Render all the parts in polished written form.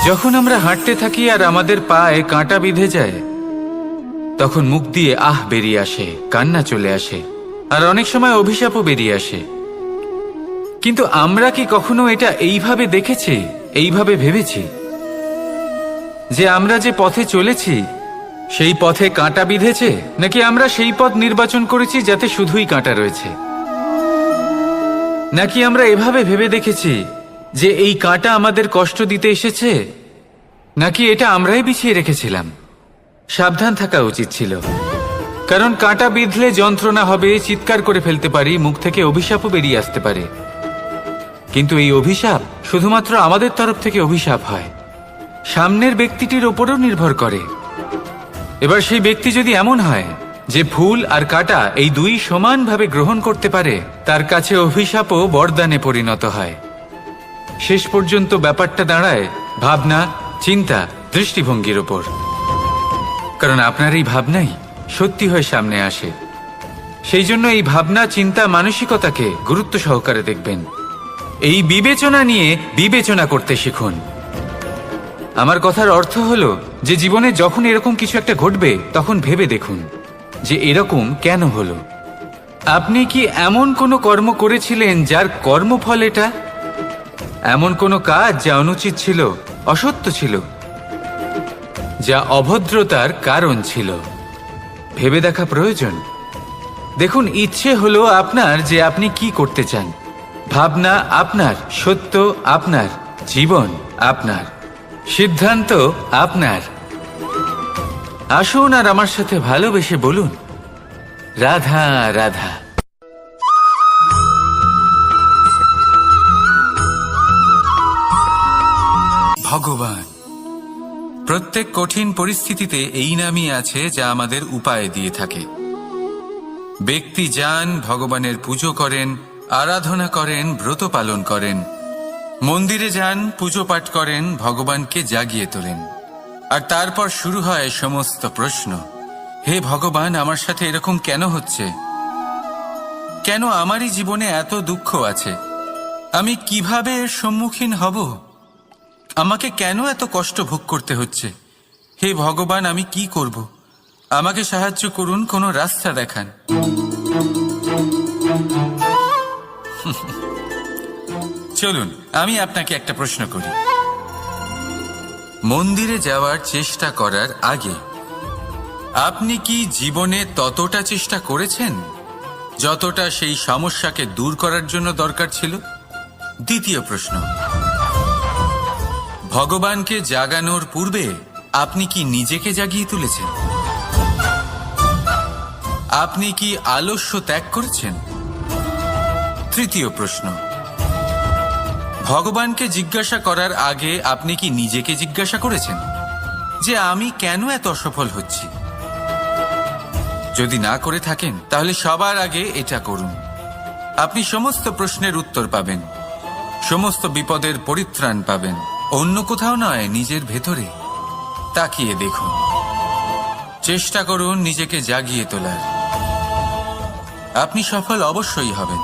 যখন আমরা হাঁটতে থাকি আর আমাদের পায়ে কাঁটা বিঁধে যায়, তখন মুখ দিয়ে আহ বেরিয়ে আসে, কান্না চলে আসে, আর অনেক সময় অভিশাপও বেরিয়ে আসে। কিন্তু আমরা কি কখনো এটা এইভাবে দেখেছি, এইভাবে ভেবেছি যে আমরা যে পথে চলেছি সেই পথে কাঁটা বিঁধেছে, নাকি আমরা সেই পথ নির্বাচন করেছি যাতে শুধুই কাঁটা রয়েছে? নাকি আমরা এভাবে ভেবে দেখেছি যে এই কাঁটা আমাদের কষ্ট দিতে এসেছে, নাকি এটা আমরাই বিছিয়ে রেখেছিলাম? সাবধান থাকা উচিত ছিল, কারণ কাঁটা বিঁধলে যন্ত্রণা হবে, চিৎকার করে ফেলতে পারি, মুখ থেকে অভিশাপও বেরিয়ে আসতে পারে। কিন্তু এই অভিশাপ শুধুমাত্র আমাদের তরফ থেকে অভিশাপ হয়, সামনের ব্যক্তিটির ওপরও নির্ভর করে। এবার সেই ব্যক্তি যদি এমন হয় যে ফুল আর কাঁটা এই দুই সমানভাবে গ্রহণ করতে পারে, তার কাছে অভিশাপও বরদানে পরিণত হয়। শেষ পর্যন্ত ব্যাপারটা দাঁড়ায় ভাবনা, চিন্তা, দৃষ্টিভঙ্গির ওপর। কারণ আপনার এই ভাবনাই সত্যি হয়ে সামনে আসে। সেই জন্য এই ভাবনা, চিন্তা, মানসিকতাকে গুরুত্ব সহকারে দেখবেন। এই বিবেচনা নিয়ে বিবেচনা করতে শিখুন। আমার কথার অর্থ হলো যে জীবনে যখন এরকম কিছু একটা ঘটবে, তখন ভেবে দেখুন যে এরকম কেন হলো। আপনি কি এমন কোনো কর্ম করেছিলেন যার কর্মফল এটা? এমন কোনো কাজ যা অনুচিত ছিল, অসত্য ছিল, যা অভদ্রতার কারণ ছিল? ভেবে দেখা প্রয়োজন। দেখুন, ইচ্ছে হলো আপনার যে আপনি কি করতে চান, ভাবনা আপনার, সত্য আপনার, জীবন আপনার, সিদ্ধান্ত আপনার। আসুন আর আমার সাথে ভালোবেসে বলুন, রাধা রাধা। ভগবান প্রত্যেক কঠিন পরিস্থিতিতে এই নামই আছে যা আমাদের উপায় দিয়ে থাকে। ব্যক্তি যান, ভগবানের পুজো করেন, আরাধনা করেন, ব্রত পালন করেন, মন্দিরে যান, পুজো পাঠ করেন, ভগবানকে জাগিয়ে তোলেন। আর তারপর শুরু হয় সমস্ত প্রশ্ন। হে ভগবান, আমার সাথে এরকম কেন হচ্ছে? কেন আমারই জীবনে এত দুঃখ আছে? আমি কিভাবে এর সম্মুখীন হব? আমাকে কেন এত কষ্ট ভোগ করতে হচ্ছে? হে ভগবান, আমি কি করব? আমাকে সাহায্য করুন, কোনো রাস্তা দেখান। চলুন আমি আপনাকে একটা প্রশ্ন করি। মন্দিরে যাওয়ার চেষ্টা করার আগে আপনি কি জীবনে ততটা চেষ্টা করেছেন যতটা সেই সমস্যাকে দূর করার জন্য দরকার ছিল? দ্বিতীয় প্রশ্ন, ভগবানকে জাগানোর পূর্বে আপনি কি নিজেকে জাগিয়ে তুলেছেন? আপনি কি আলস্য ত্যাগ করেছেন? তৃতীয় প্রশ্ন, ভগবানকে জিজ্ঞাসা করার আগে আপনি কি নিজেকে জিজ্ঞাসা করেছেন যে আমি কেন এত অসফল হচ্ছি? যদি না করে থাকেন, তাহলে সবার আগে এটা করুন। আপনি সমস্ত প্রশ্নের উত্তর পাবেন, সমস্ত বিপদের পরিত্রাণ পাবেন। অন্য কোথাও নয়, নিজের ভেতরে তাকিয়ে দেখুন। চেষ্টা করুন নিজেকে জাগিয়ে তোলার। আপনি সফল অবশ্যই হবেন,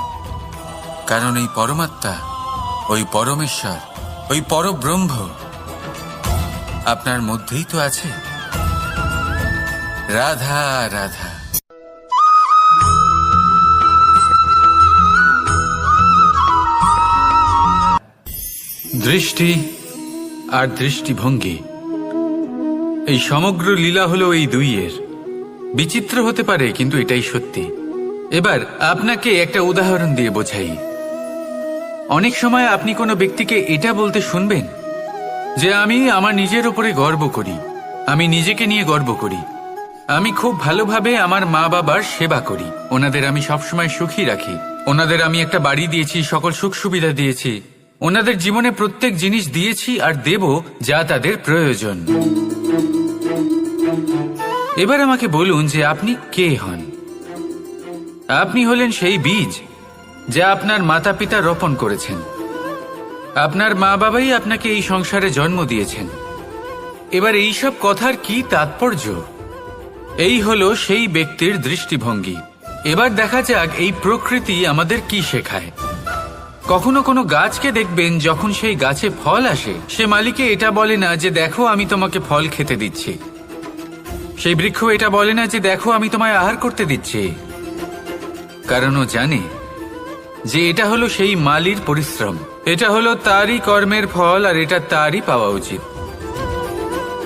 কারণ এই পরমাত্মা, ওই পরমেশ্বর, ওই পরব্রহ্ম আপনার মধ্যেই তো আছে। রাধা রাধা। দৃষ্টি আর দৃষ্টিভঙ্গি, এই সমগ্র লীলা হলো এই দুইয়ের। বিচিত্র হতে পারে, কিন্তু এটাই সত্যি। এবার আপনাকে একটা উদাহরণ দিয়ে বোঝাই। অনেক সময় আপনি কোনো ব্যক্তিকে এটা বলতে শুনবেন যে আমি আমার নিজের উপরে গর্ব করি, আমি নিজেকে নিয়ে গর্ব করি, আমি খুব ভালোভাবে আমার মা বাবার সেবা করি, ওনাদের আমি সবসময় সুখী রাখি, ওনাদের আমি একটা বাড়ি দিয়েছি, সকল সুখ সুবিধা দিয়েছি, ওনাদের জীবনে প্রত্যেক জিনিস দিয়েছি আর দেব যা তাদের প্রয়োজন। এবার আমাকে বলুন যে আপনি কে হন? আপনি হলেন সেই বীজ যা আপনার মাতা পিতা রোপণ করেছেন। আপনার মা বাবাই আপনাকে এই সংসারে জন্ম দিয়েছেন। এবার এই সব কথার কি তাৎপর্য? এই হলো সেই ব্যক্তির দৃষ্টিভঙ্গি, এবার দেখা যাক এই প্রকৃতি আমাদের কি শেখায়। কখনো কোনো গাছকে দেখবেন, যখন সেই গাছে ফল আসে, সে মালিকে এটা বলে না যে দেখো আমি তোমাকে ফল খেতে দিচ্ছি। সেই বৃক্ষ এটা বলে না যে দেখো আমি তোমায় আহার করতে দিচ্ছি, কারণ ও জানে যে এটা হলো সেই মালির পরিশ্রম, এটা হলো তারই কর্মের ফল, আর এটা তারই পাওয়া উচিত।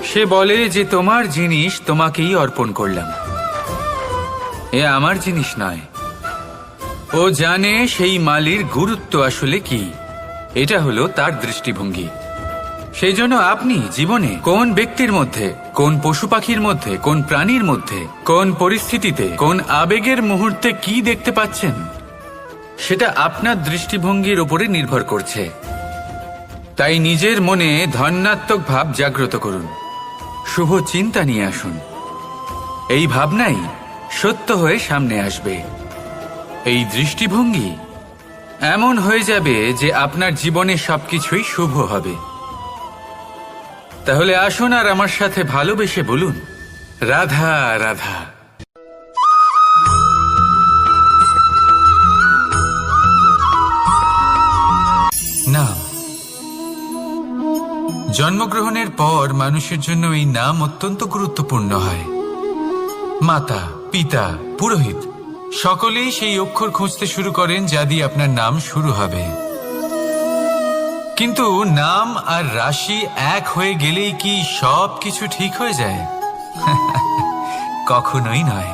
সে বলে যে তোমার জিনিস তোমাকেই অর্পণ করলাম, এ আমার জিনিস নয়। ও জানে সেই মালির গুরুত্ব আসলে কি, এটা হলো তার দৃষ্টিভঙ্গি। সেই জন্য আপনি জীবনে কোন ব্যক্তির মধ্যে, কোন পশু পাখির মধ্যে, কোন প্রাণীর মধ্যে, কোন পরিস্থিতিতে, কোন আবেগের মুহূর্তে কি দেখতে পাচ্ছেন, সেটা আপনার দৃষ্টিভঙ্গির উপরে নির্ভর করছে। তাই নিজের মনে ধনাত্মক ভাব জাগ্রত করুন, শুভ চিন্তা নিয়ে আসুন। এই ভাবনাই সত্য হয়ে সামনে আসবে। এই দৃষ্টিভঙ্গি এমন হয়ে যাবে যে আপনার জীবনে সবকিছুই শুভ হবে। তাহলে আসুন আর আমার সাথে ভালোবেসে বলুন, রাধা রাধা। নাম। জন্মগ্রহণের পর মানুষের জন্য এই নাম অত্যন্ত গুরুত্বপূর্ণ হয়। মাতা, পিতা, পুরোহিত সকলেই সেই অক্ষর খুঁজতে শুরু করেন যা দিয়ে আপনার নাম শুরু হবে। কিন্তু নাম আর রাশি এক হয়ে গেলেই কি সব কিছু ঠিক হয়ে যায়? কখনোই নয়,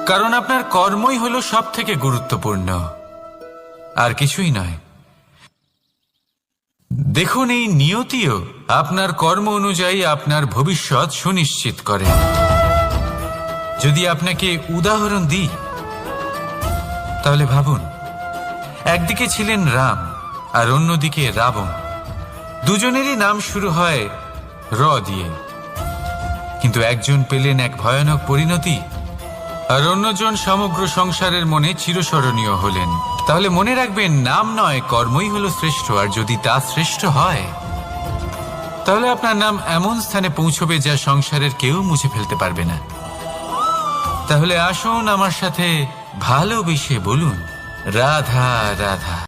কারণ আপনার কর্মই হলো সব থেকে গুরুত্বপূর্ণ, আর কিছুই নয়। দেখুন, এই নিয়তিও আপনার কর্ম অনুযায়ী আপনার ভবিষ্যৎ সুনিশ্চিত করে। যদি আপনাকে উদাহরণ দিই, তাহলে ভাবুন, একদিকে ছিলেন রাম আর অন্যদিকে রাবণ। দুজনেরই নাম শুরু হয় র দিয়ে, কিন্তু একজন পেলেন এক ভয়ানক পরিণতি, আর অন্যজন সমগ্র সংসারের মনে চিরস্মরণীয় হলেন। তাহলে মনে রাখবেন, নাম নয়, কর্মই হলো শ্রেষ্ঠ। আর যদি তা শ্রেষ্ঠ হয়, তাহলে আপনার নাম এমন স্থানে পৌঁছবে যা সংসারের কেউ মুছে ফেলতে পারবে না। তাহলে আসুন আমার সাথে ভালোবেসে বলুন, রাধা রাধা।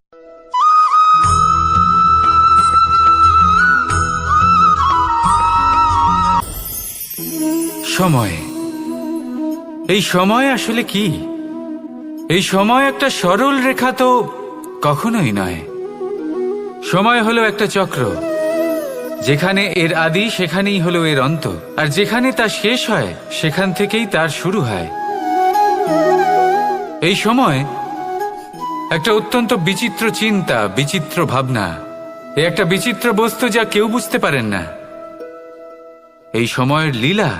সময়। এই সময় আসলে কি? এই সময় একটা সরল রেখা তো কখনোই নয়। সময় হলো একটা চক্র, যেখানে এর আদি সেখানেই হলো এর অন্ত, আর যেখানে তা শেষ হয় সেখান থেকেই তার শুরু হয়। এই সময় একটা অত্যন্ত বিচিত্র চিন্তা, বিচিত্র ভাবনা, এ একটা বিচিত্র বস্তু যা কেউ বুঝতে পারেন না। এই সময়ের লীলা,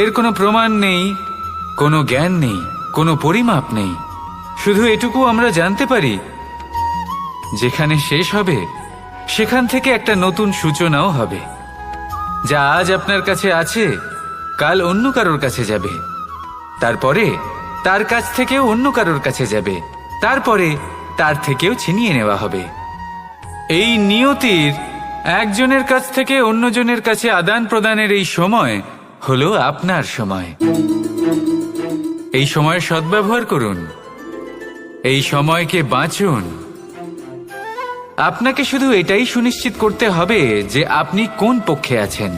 এর কোনো প্রমাণ নেই, কোনো জ্ঞান নেই, কোনো পরিমাপ নেই। শুধু এটুকু আমরা জানতে পারি, যেখানে শেষ হবে সেখান থেকে একটা নতুন সূচনাও হবে। যা আজ আপনার কাছে আছে, কাল অন্য কারোর কাছে যাবে, তারপরে তার কাছ থেকেও অন্য কারোর কাছে যাবে, তারপরে তার থেকেও ছিনিয়ে নেওয়া হবে। এই নিয়তির একজনের কাছ থেকে অন্যজনের কাছে আদান প্রদানের এই সময় হলো আপনার সময়। এই সময়ের সদ্ব্যবহার করুন, এই সময়কে বাঁচুন। আপনাকে শুধু এটাই সুনিশ্চিত করতে হবে যে আপনি কোন পক্ষে আছেন।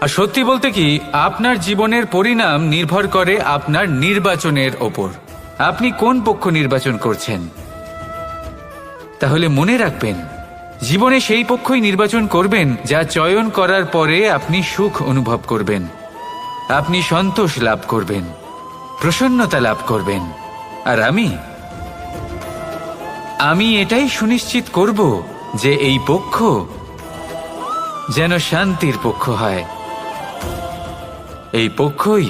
আর সত্যি বলতে কি, আপনার জীবনের পরিণাম নির্ভর করে আপনার নির্বাচনের ওপর। আপনি কোন পক্ষ নির্বাচন করছেন। তাহলে মনে রাখবেন, জীবনে সেই পক্ষই নির্বাচন করবেন যা চয়ন করার পরে আপনি সুখ অনুভব করবেন, আপনি সন্তোষ লাভ করবেন, প্রসন্নতা লাভ করবেন। আর আমি এটাই সুনিশ্চিত করব যে এই পক্ষ যেন শান্তির পক্ষ হয়, এই পক্ষই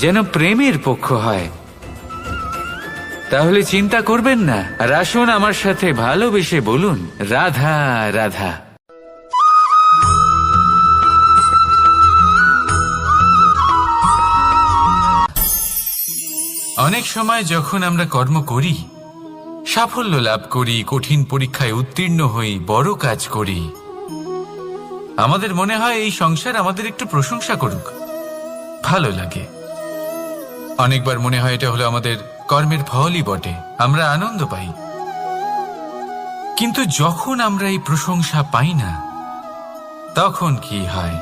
যেন প্রেমের পক্ষ হয়। তাহলে চিন্তা করবেন না, আর আসুন আমার সাথে ভালোবেসে বলুন, রাধা রাধা। অনেক সময় যখন আমরা কর্ম করি, সাফল্য লাভ করি, কঠিন পরীক্ষায় উত্তীর্ণ হই, বড় কাজ করি, আমাদের মনে হয় এই সংসার আমাদের একটু প্রশংসা করুক, ভালো লাগে। অনেকবার মনে হয় এটা হলো আমাদের কর্মের ফলই বটে, আমরা আনন্দ পাই। কিন্তু যখন আমরা এই প্রশংসা পাই না, তখন কি হয়?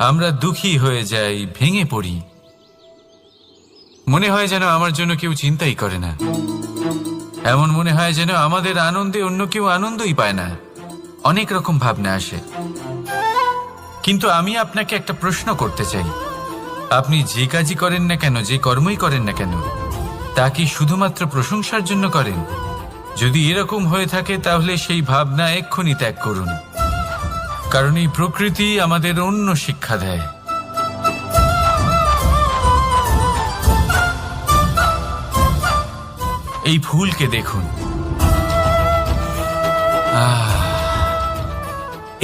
আমরা দুঃখী হয়ে যাই, ভেঙে পড়ি। মনে হয় যেন আমার জন্য কেউ চিন্তাই করে না। এমন মনে হয় যেন আমাদের আনন্দে অন্য কেউ আনন্দই পায় না। অনেক রকম ভাবনা আসে। কিন্তু আমি আপনাকে একটা প্রশ্ন করতে চাই, আপনি যে কাজই করেন না কেন, যে কর্মই করেন না কেন, তা কি শুধুমাত্র প্রশংসার জন্য করেন? যদি এরকম হয়ে থাকে তাহলে সেই ভাবনা এক্ষুনি ত্যাগ করুন, কারণ এই প্রকৃতি আমাদের অন্য শিক্ষা দেয়। এই ফুলকে দেখুন,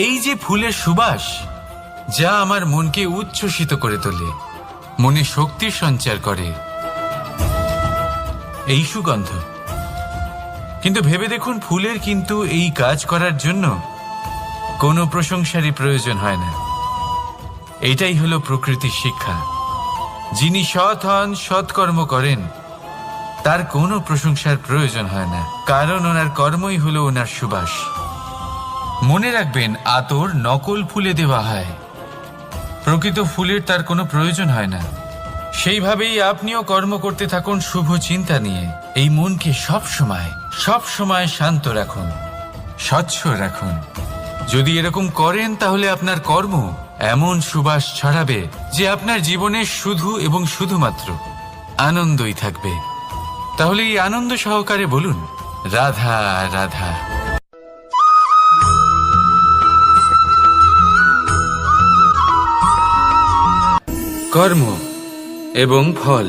এই যে ফুলের সুবাস, যা আমার মনকে উচ্ছ্বসিত করে তোলে, মনে শক্তির সঞ্চার করে, এই সুগন্ধ। কিন্তু ভেবে দেখুন, ফুলের কিন্তু এই কাজ করার জন্য কোনো প্রশংসারই প্রয়োজন হয় না। এটাই হলো প্রকৃতির শিক্ষা। যিনি সৎ হন, সৎকর্ম করেন, তার কোনো প্রশংসার প্রয়োজন হয় না, কারণ ওনার কর্মই হলো ওনার সুবাস। মনে রাখবেন, আতর নকল ফুলে দেওয়া হয়, প্রকৃত ফুলের তার কোনো প্রয়োজন হয় না। সেইভাবেই আপনিও কর্ম করতে থাকুন শুভ চিন্তা নিয়ে। এই মনকে সব সময় শান্ত রাখুন, স্বচ্ছ রাখুন। যদি এরকম করেন তাহলে আপনার কর্ম এমন সুবাস ছড়াবে যে আপনার জীবনে শুধু এবং শুধুমাত্র আনন্দই থাকবে। তাহলে এই আনন্দ সহকারে বলুন, রাধা রাধা। কর্ম এবং ফল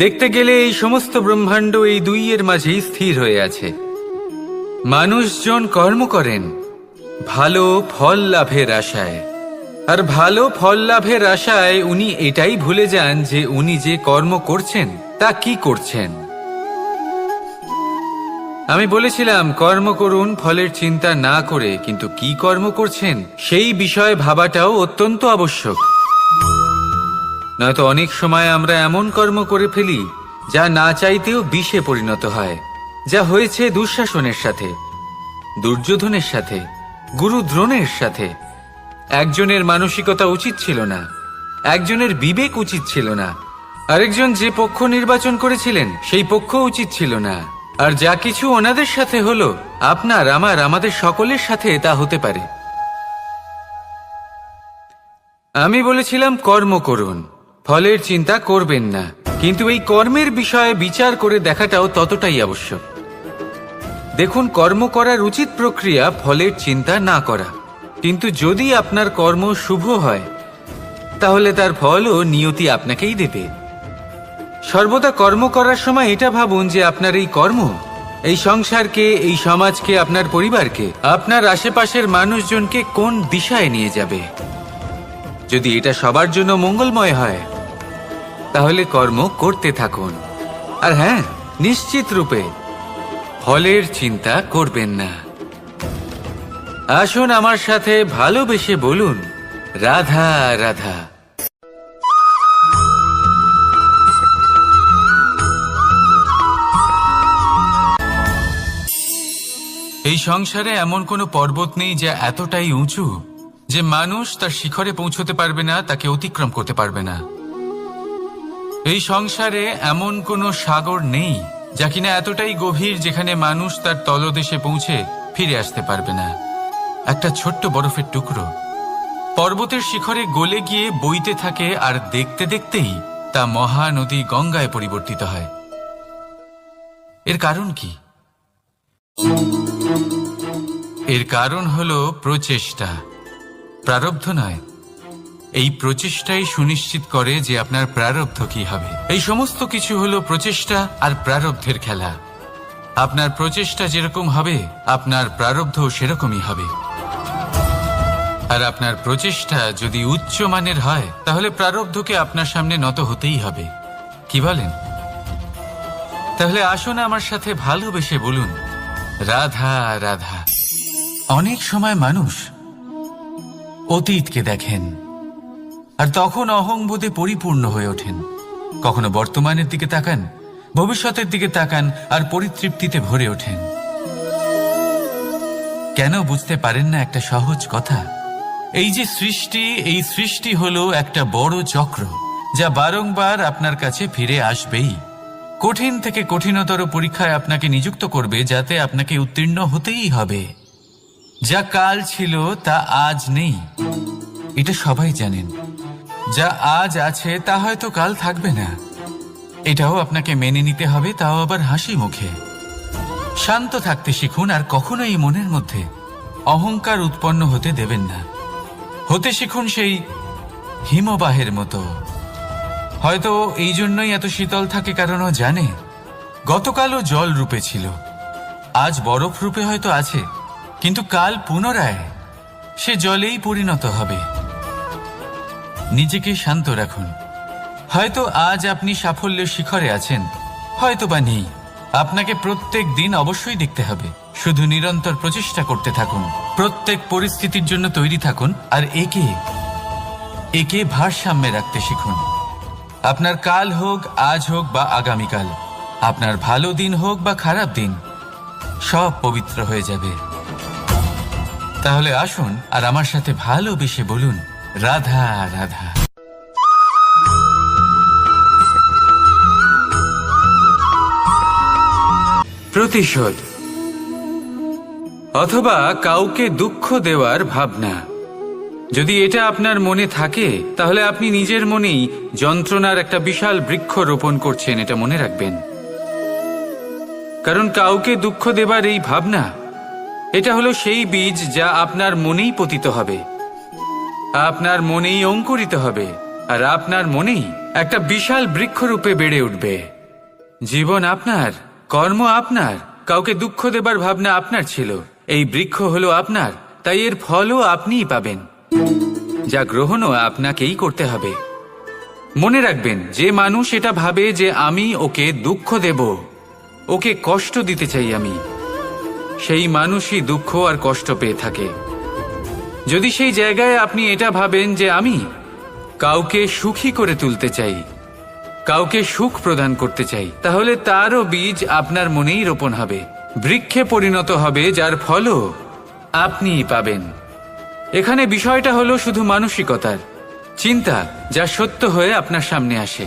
দেখতে গেলে এই সমস্ত ব্রহ্মাণ্ড এই দুইয়ের মাঝেই স্থির হয়ে আছে। মানুষজন কর্ম করেন ভালো ফল লাভের আশায়, আর ভালো ফল লাভের আশায় উনি এটাই ভুলে যান যে উনি যে কর্ম করছেন তা কি করছেন। আমি বলেছিলাম কর্ম করুন ফলের চিন্তা না করে, কিন্তু কি কর্ম করছেন সেই বিষয়ে ভাবাটাও অত্যন্ত আবশ্যক। নয়তো অনেক সময় আমরা এমন কর্ম করে ফেলি যা না চাইতেও বিষে পরিণত হয়, যা হয়েছে দুঃশাসনের সাথে, দুর্যোধনের সাথে, গুরু দ্রোণের সাথে। একজনের মানসিকতা উচিত ছিল না, একজনের বিবেক উচিত ছিল না, আরেকজন যে পক্ষ নির্বাচন করেছিলেন সেই পক্ষ উচিত ছিল না। আর যা কিছু ওনাদের সাথে হলো, আপনার আমাদের সকলের সাথে তা হতে পারে। আমি বলেছিলাম কর্ম করুন, ফলের চিন্তা করবেন না, কিন্তু এই কর্মের বিষয়ে বিচার করে দেখাটাও ততটাই আবশ্যক। দেখুন, কর্ম করার উচিত প্রক্রিয়া ফলের চিন্তা না করা, কিন্তু যদি আপনার কর্ম শুভ হয় তাহলে তার ফলও নিয়তি আপনাকেই দেবে। সর্বদা কর্ম করার সময় এটা ভাবুন যে আপনার এই কর্ম এই সংসারকে, এই সমাজকে, আপনার পরিবারকে, আপনার আশেপাশের মানুষজনকে কোন দিশায় নিয়ে যাবে। যদি এটা সবার জন্য মঙ্গলময় হয় তাহলে কর্ম করতে থাকুন। আর হ্যাঁ, নিশ্চিত রূপে ফলের চিন্তা করবেন না। আসুন আমার সাথে ভালোবেসে বলুন, রাধা রাধা। এই সংসারে এমন কোনো পর্বত নেই যা এতটাই উঁচু যে মানুষ তার শিখরে পৌঁছতে পারবে না, তাকে অতিক্রম করতে পারবে না। এই সংসারে এমন কোনো সাগর নেই যা কিনা এতটাই গভীর যেখানে মানুষ তার তলদেশে পৌঁছে ফিরে আসতে পারবে না। একটা ছোট্ট বরফের টুকরো পর্বতের শিখরে গলে গিয়ে বইতে থাকে, আর দেখতে দেখতেই তা মহানদী গঙ্গায় পরিবর্তিত হয়। এর কারণ কি? এর কারণ হলো প্রচেষ্টা, প্রারব্ধ নয়। এই প্রচেষ্টাই সুনিশ্চিত করে যে আপনার প্রারব্ধ কি হবে। এই সমস্ত কিছু হলো প্রচেষ্টা আর প্রারব্ধের খেলা। আপনার প্রচেষ্টা যেরকম হবে আপনার প্রারব্ধ সেরকমই হবে। আর আপনার প্রচেষ্টা যদি উচ্চ মানের হয় তাহলে প্রারব্ধকে আপনার সামনে নত হতেই হবে। কি বলেন? তাহলে আসুন আমার সাথে ভালোবেসে বলুন, রাধা রাধা। অনেক সময় মানুষ অতীতকে দেখেন আর তখন অহংবোধে পরিপূর্ণ হয়ে ওঠেন। কখনো বর্তমানের দিকে তাকান, ভবিষ্যতের দিকে তাকান আর পরিতৃপ্তিতে ভরে ওঠেন। কেন বুঝতে পারেন না একটা সহজ কথা? এই যে সৃষ্টি, এই সৃষ্টি হলো একটা বড় চক্র, যা বারংবার আপনার কাছে ফিরে আসবেই। কঠিন থেকে কঠিনতর পরীক্ষায় আপনাকে নিযুক্ত করবে, যাতে আপনাকে উত্তীর্ণ হতেই হবে। যা কাল ছিল তা আজ নেই, এটা সবাই জানেন। যা আজ আছে তা হয়তো কাল থাকবে না, এটাও আপনাকে মেনে নিতে হবে, তাও আবার হাসি মুখে। শান্ত থাকতে শিখুন আর কখনোই মনের মধ্যে অহংকার উৎপন্ন হতে দেবেন না। হতে শিখুন সেই হিমবাহের মতো। হয়তো এই জন্যই এত শীতল থাকে, কারণ ও জানে গতকালও জল রূপে ছিল, আজ বরফ রূপে হয়তো আছে, কিন্তু কাল পুনরায় সে জলেই পরিণত হবে। নিজেকে শান্ত রাখুন। হয়তো আজ আপনি সাফল্যের শিখরে আছেন, হয়তো বা নেই। আপনাকে প্রত্যেক দিন অবশ্যই দেখতে হবে। শুধু নিরন্তর প্রচেষ্টা করতে থাকুন, প্রত্যেক পরিস্থিতির জন্য তৈরি থাকুন, আর একে ভারসাম্যে রাখতে শিখুন। আপনার কাল হোক, আজ হোক বা আগামীকাল, আপনার ভালো দিন হোক বা খারাপ দিন, সব পবিত্র হয়ে যাবে। তাহলে আসুন আর আমার সাথে ভালোবেসে বলুন, রাধা রাধা। প্রতিশোধ অথবা কাউকে দুঃখ দেওয়ার ভাবনা, যদি এটা আপনার মনে থাকে, তাহলে আপনি নিজের মনেই যন্ত্রণার একটা বিশাল বৃক্ষ রোপণ করছেন, এটা মনে রাখবেন। কারণ কাউকে দুঃখ দেবার এই ভাবনা, এটা হলো সেই বীজ যা আপনার মনেই পতিত হবে, আপনার মনেই অঙ্কুরিত হবে, আর আপনার মনেই একটা বিশাল বৃক্ষরূপে বেড়ে উঠবে। জীবন আপনার, কর্ম আপনার, কাউকে দুঃখ দেবার ভাবনা আপনার ছিল, এই বৃক্ষ হলো আপনার, তাই এর ফলও আপনিই পাবেন, যা গ্রহণও আপনাকেই করতে হবে। মনে রাখবেন, যে মানুষ এটা ভাবে যে আমি ওকে দুঃখ দেব, ওকে কষ্ট দিতে চাই আমি, সেই মানুষই দুঃখ আর কষ্ট পেয়ে থাকে। যদি সেই জায়গায় আপনি এটা ভাবেন যে আমি কাউকে সুখী করে তুলতে চাই, কাউকে সুখ প্রদান করতে চাই, তাহলে তারও বীজ আপনার মনেই রোপণ হবে, বৃক্ষে পরিণত হবে, যার ফলও আপনিই পাবেন। এখানে বিষয়টা হলো শুধু মানসিকতার চিন্তা, যা সত্য হয়ে আপনার সামনে আসে।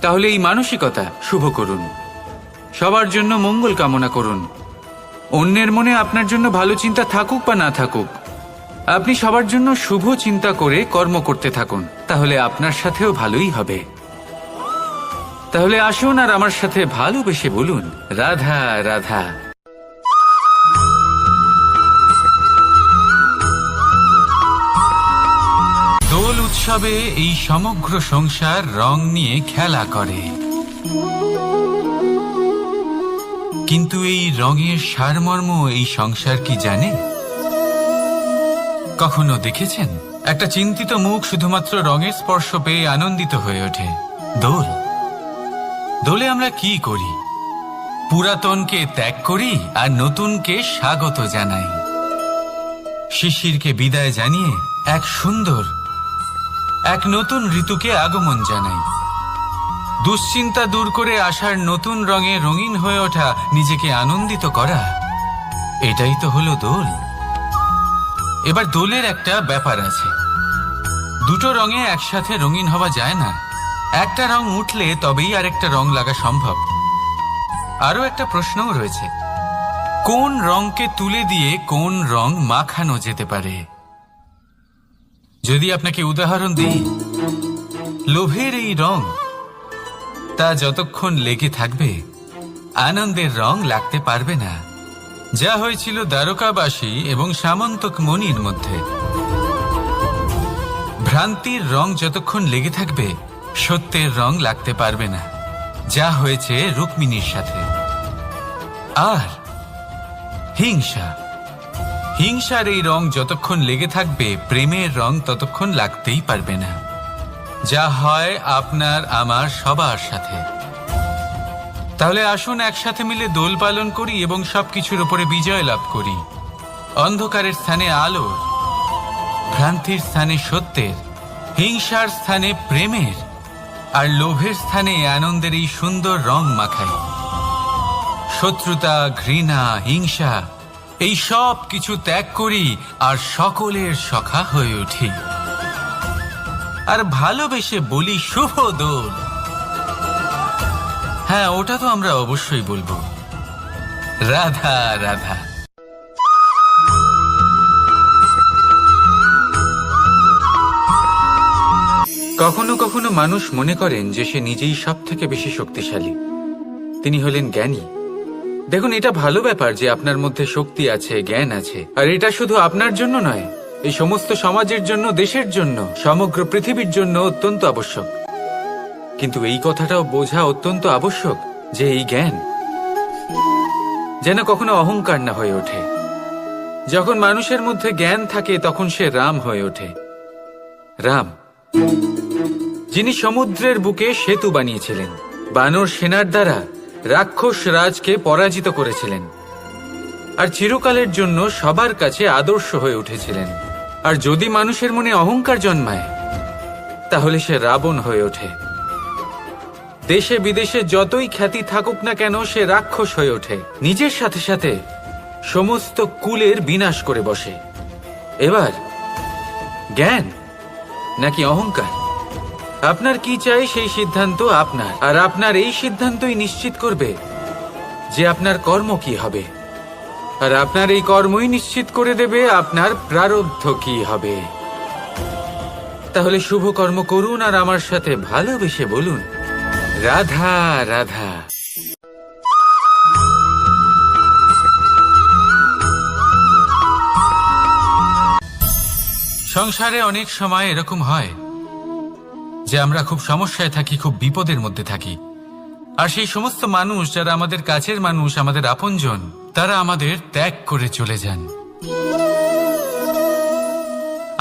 তাহলে এই মানসিকতা শুভ করুন, সবার জন্য মঙ্গল কামনা করুন। অন্যের মনে আপনার জন্য ভালো চিন্তা থাকুক বা না থাকুক, আপনি সবার জন্য শুভ চিন্তা করে কর্ম করতে থাকুন, তাহলে আপনার সাথেও ভালোই হবে। তাহলে আসুন আর আমার সাথে ভালোবেসে বলুন, রাধা রাধা। দোল উৎসবে এই সমগ্র সংসার রং নিয়ে খেলা করে, কিন্তু এই রঙের সারমর্ম এই সংসার কি জানে? কখনো দেখেছেন একটা চিন্তিত মুখ শুধুমাত্র রঙের স্পর্শ পেয়ে আনন্দিত হয়ে ওঠে? দোলে আমরা কি করি? পুরাতনকে ত্যাগ করি আর নতুনকে স্বাগত জানাই। শিশিরকে বিদায় জানিয়ে এক নতুন ঋতুকে আগমন জানাই। দুশ্চিন্তা দূর করে আসার নতুন রঙে রঙিন হয়ে ওঠা, নিজেকে আনন্দিত করা, এটাই তো হলো দোল। এবার দোলের একটা ব্যাপার আছে, দুটো রঙে একসাথে রঙিন হওয়া যায় না। একটা রং উঠলে তবেই আরেকটা রং লাগা সম্ভব। আরো একটা প্রশ্নও রয়েছে, কোন রংকে তুলে দিয়ে কোন রং মাখানো যেতে পারে? যদি আপনাকে উদাহরণ দিই, লোভের এই রং, তা যতক্ষণ লেগে থাকবে আনন্দের রং লাগতে পারবে না, যা হয়েছিল দ্বারকাবাসী এবং সামন্তক মণির মধ্যে। ভ্রান্তির রং যতক্ষণ লেগে থাকবে সত্যের রং লাগতে পারবে না, যা হয়েছে রুক্মিণীর সাথে। আর হিংসার এই রং যতক্ষণ লেগে থাকবে প্রেমের রং ততক্ষণ লাগতেই পারবে না, যা হয় আপনার আমার সবার সাথে। তাহলে আসুন একসাথে মিলে দোল পালন করি এবং সবকিছুর উপরে বিজয় লাভ করি। অন্ধকারের স্থানে আলোর, ভ্রান্তির স্থানে সত্যের, হিংসার স্থানে প্রেমের, আর লোভের স্থানে আনন্দের এই সুন্দর রং মাখাই। শত্রুতা, ঘৃণা, হিংসা এই সব কিছু ত্যাগ করি আর সকলের সখা হয়ে উঠি। আর ভালোবেসে বলি শুভ দোল। হ্যাঁ, ওটা তো আমরা অবশ্যই বলবো, রাধা রাধা। কখনো কখনো মানুষ মনে করেন যে সে নিজেই সব থেকে বেশি শক্তিশালী, তিনি হলেন জ্ঞানী। দেখুন, এটা ভালো ব্যাপার যে আপনার মধ্যে শক্তি আছে, জ্ঞান আছে, আর এটা শুধু আপনার জন্য নয়, এই সমস্ত সমাজের জন্য, দেশের জন্য, সমগ্র পৃথিবীর জন্য অত্যন্ত আবশ্যক। কিন্তু এই কথাটাও বোঝা অত্যন্ত আবশ্যক যে এই জ্ঞান যেন কখনো অহংকার না হয়ে ওঠে। যখন মানুষের মধ্যে জ্ঞান থাকে তখন সে রাম হয়ে ওঠে। রাম, যিনি সমুদ্রের বুকে সেতু বানিয়েছিলেন, বানর সেনার দ্বারা রাক্ষস রাজকে পরাজিত করেছিলেন, আর চিরকালের জন্য সবার কাছে আদর্শ হয়ে উঠেছিলেন। আর যদি মানুষের মনে অহংকার জন্মায় তাহলে সে রাবণ হয়ে ওঠে। দেশে বিদেশে যতই খ্যাতি থাকুক না কেন, সে রাক্ষস হয়ে ওঠে, নিজের সাথে সাথে সমস্ত কুলের বিনাশ করে বসে। এবার জ্ঞান নাকি অহংকার, আপনার কি চাই সেই সিদ্ধান্ত আপনার, আর আপনার এই সিদ্ধান্তই নিশ্চিত করবে যে আপনার কর্ম কি হবে, আর আপনার এই কর্মই নিশ্চিত করে দেবে আপনার প্রারব্ধ কি হবে। তাহলে শুভ কর্ম করুন আর আমার সাথে ভালোবেসে বলুন, রাধা রাধা। সংসারে অনেক সময় এরকম হয় যে আমরা খুব সমস্যায় থাকি, খুব বিপদের মধ্যে থাকি, আর সেই সমস্ত মানুষ যারা আমাদের কাছের মানুষ, আমাদের আপনজন, তারা আমাদের ত্যাগ করে চলে যান।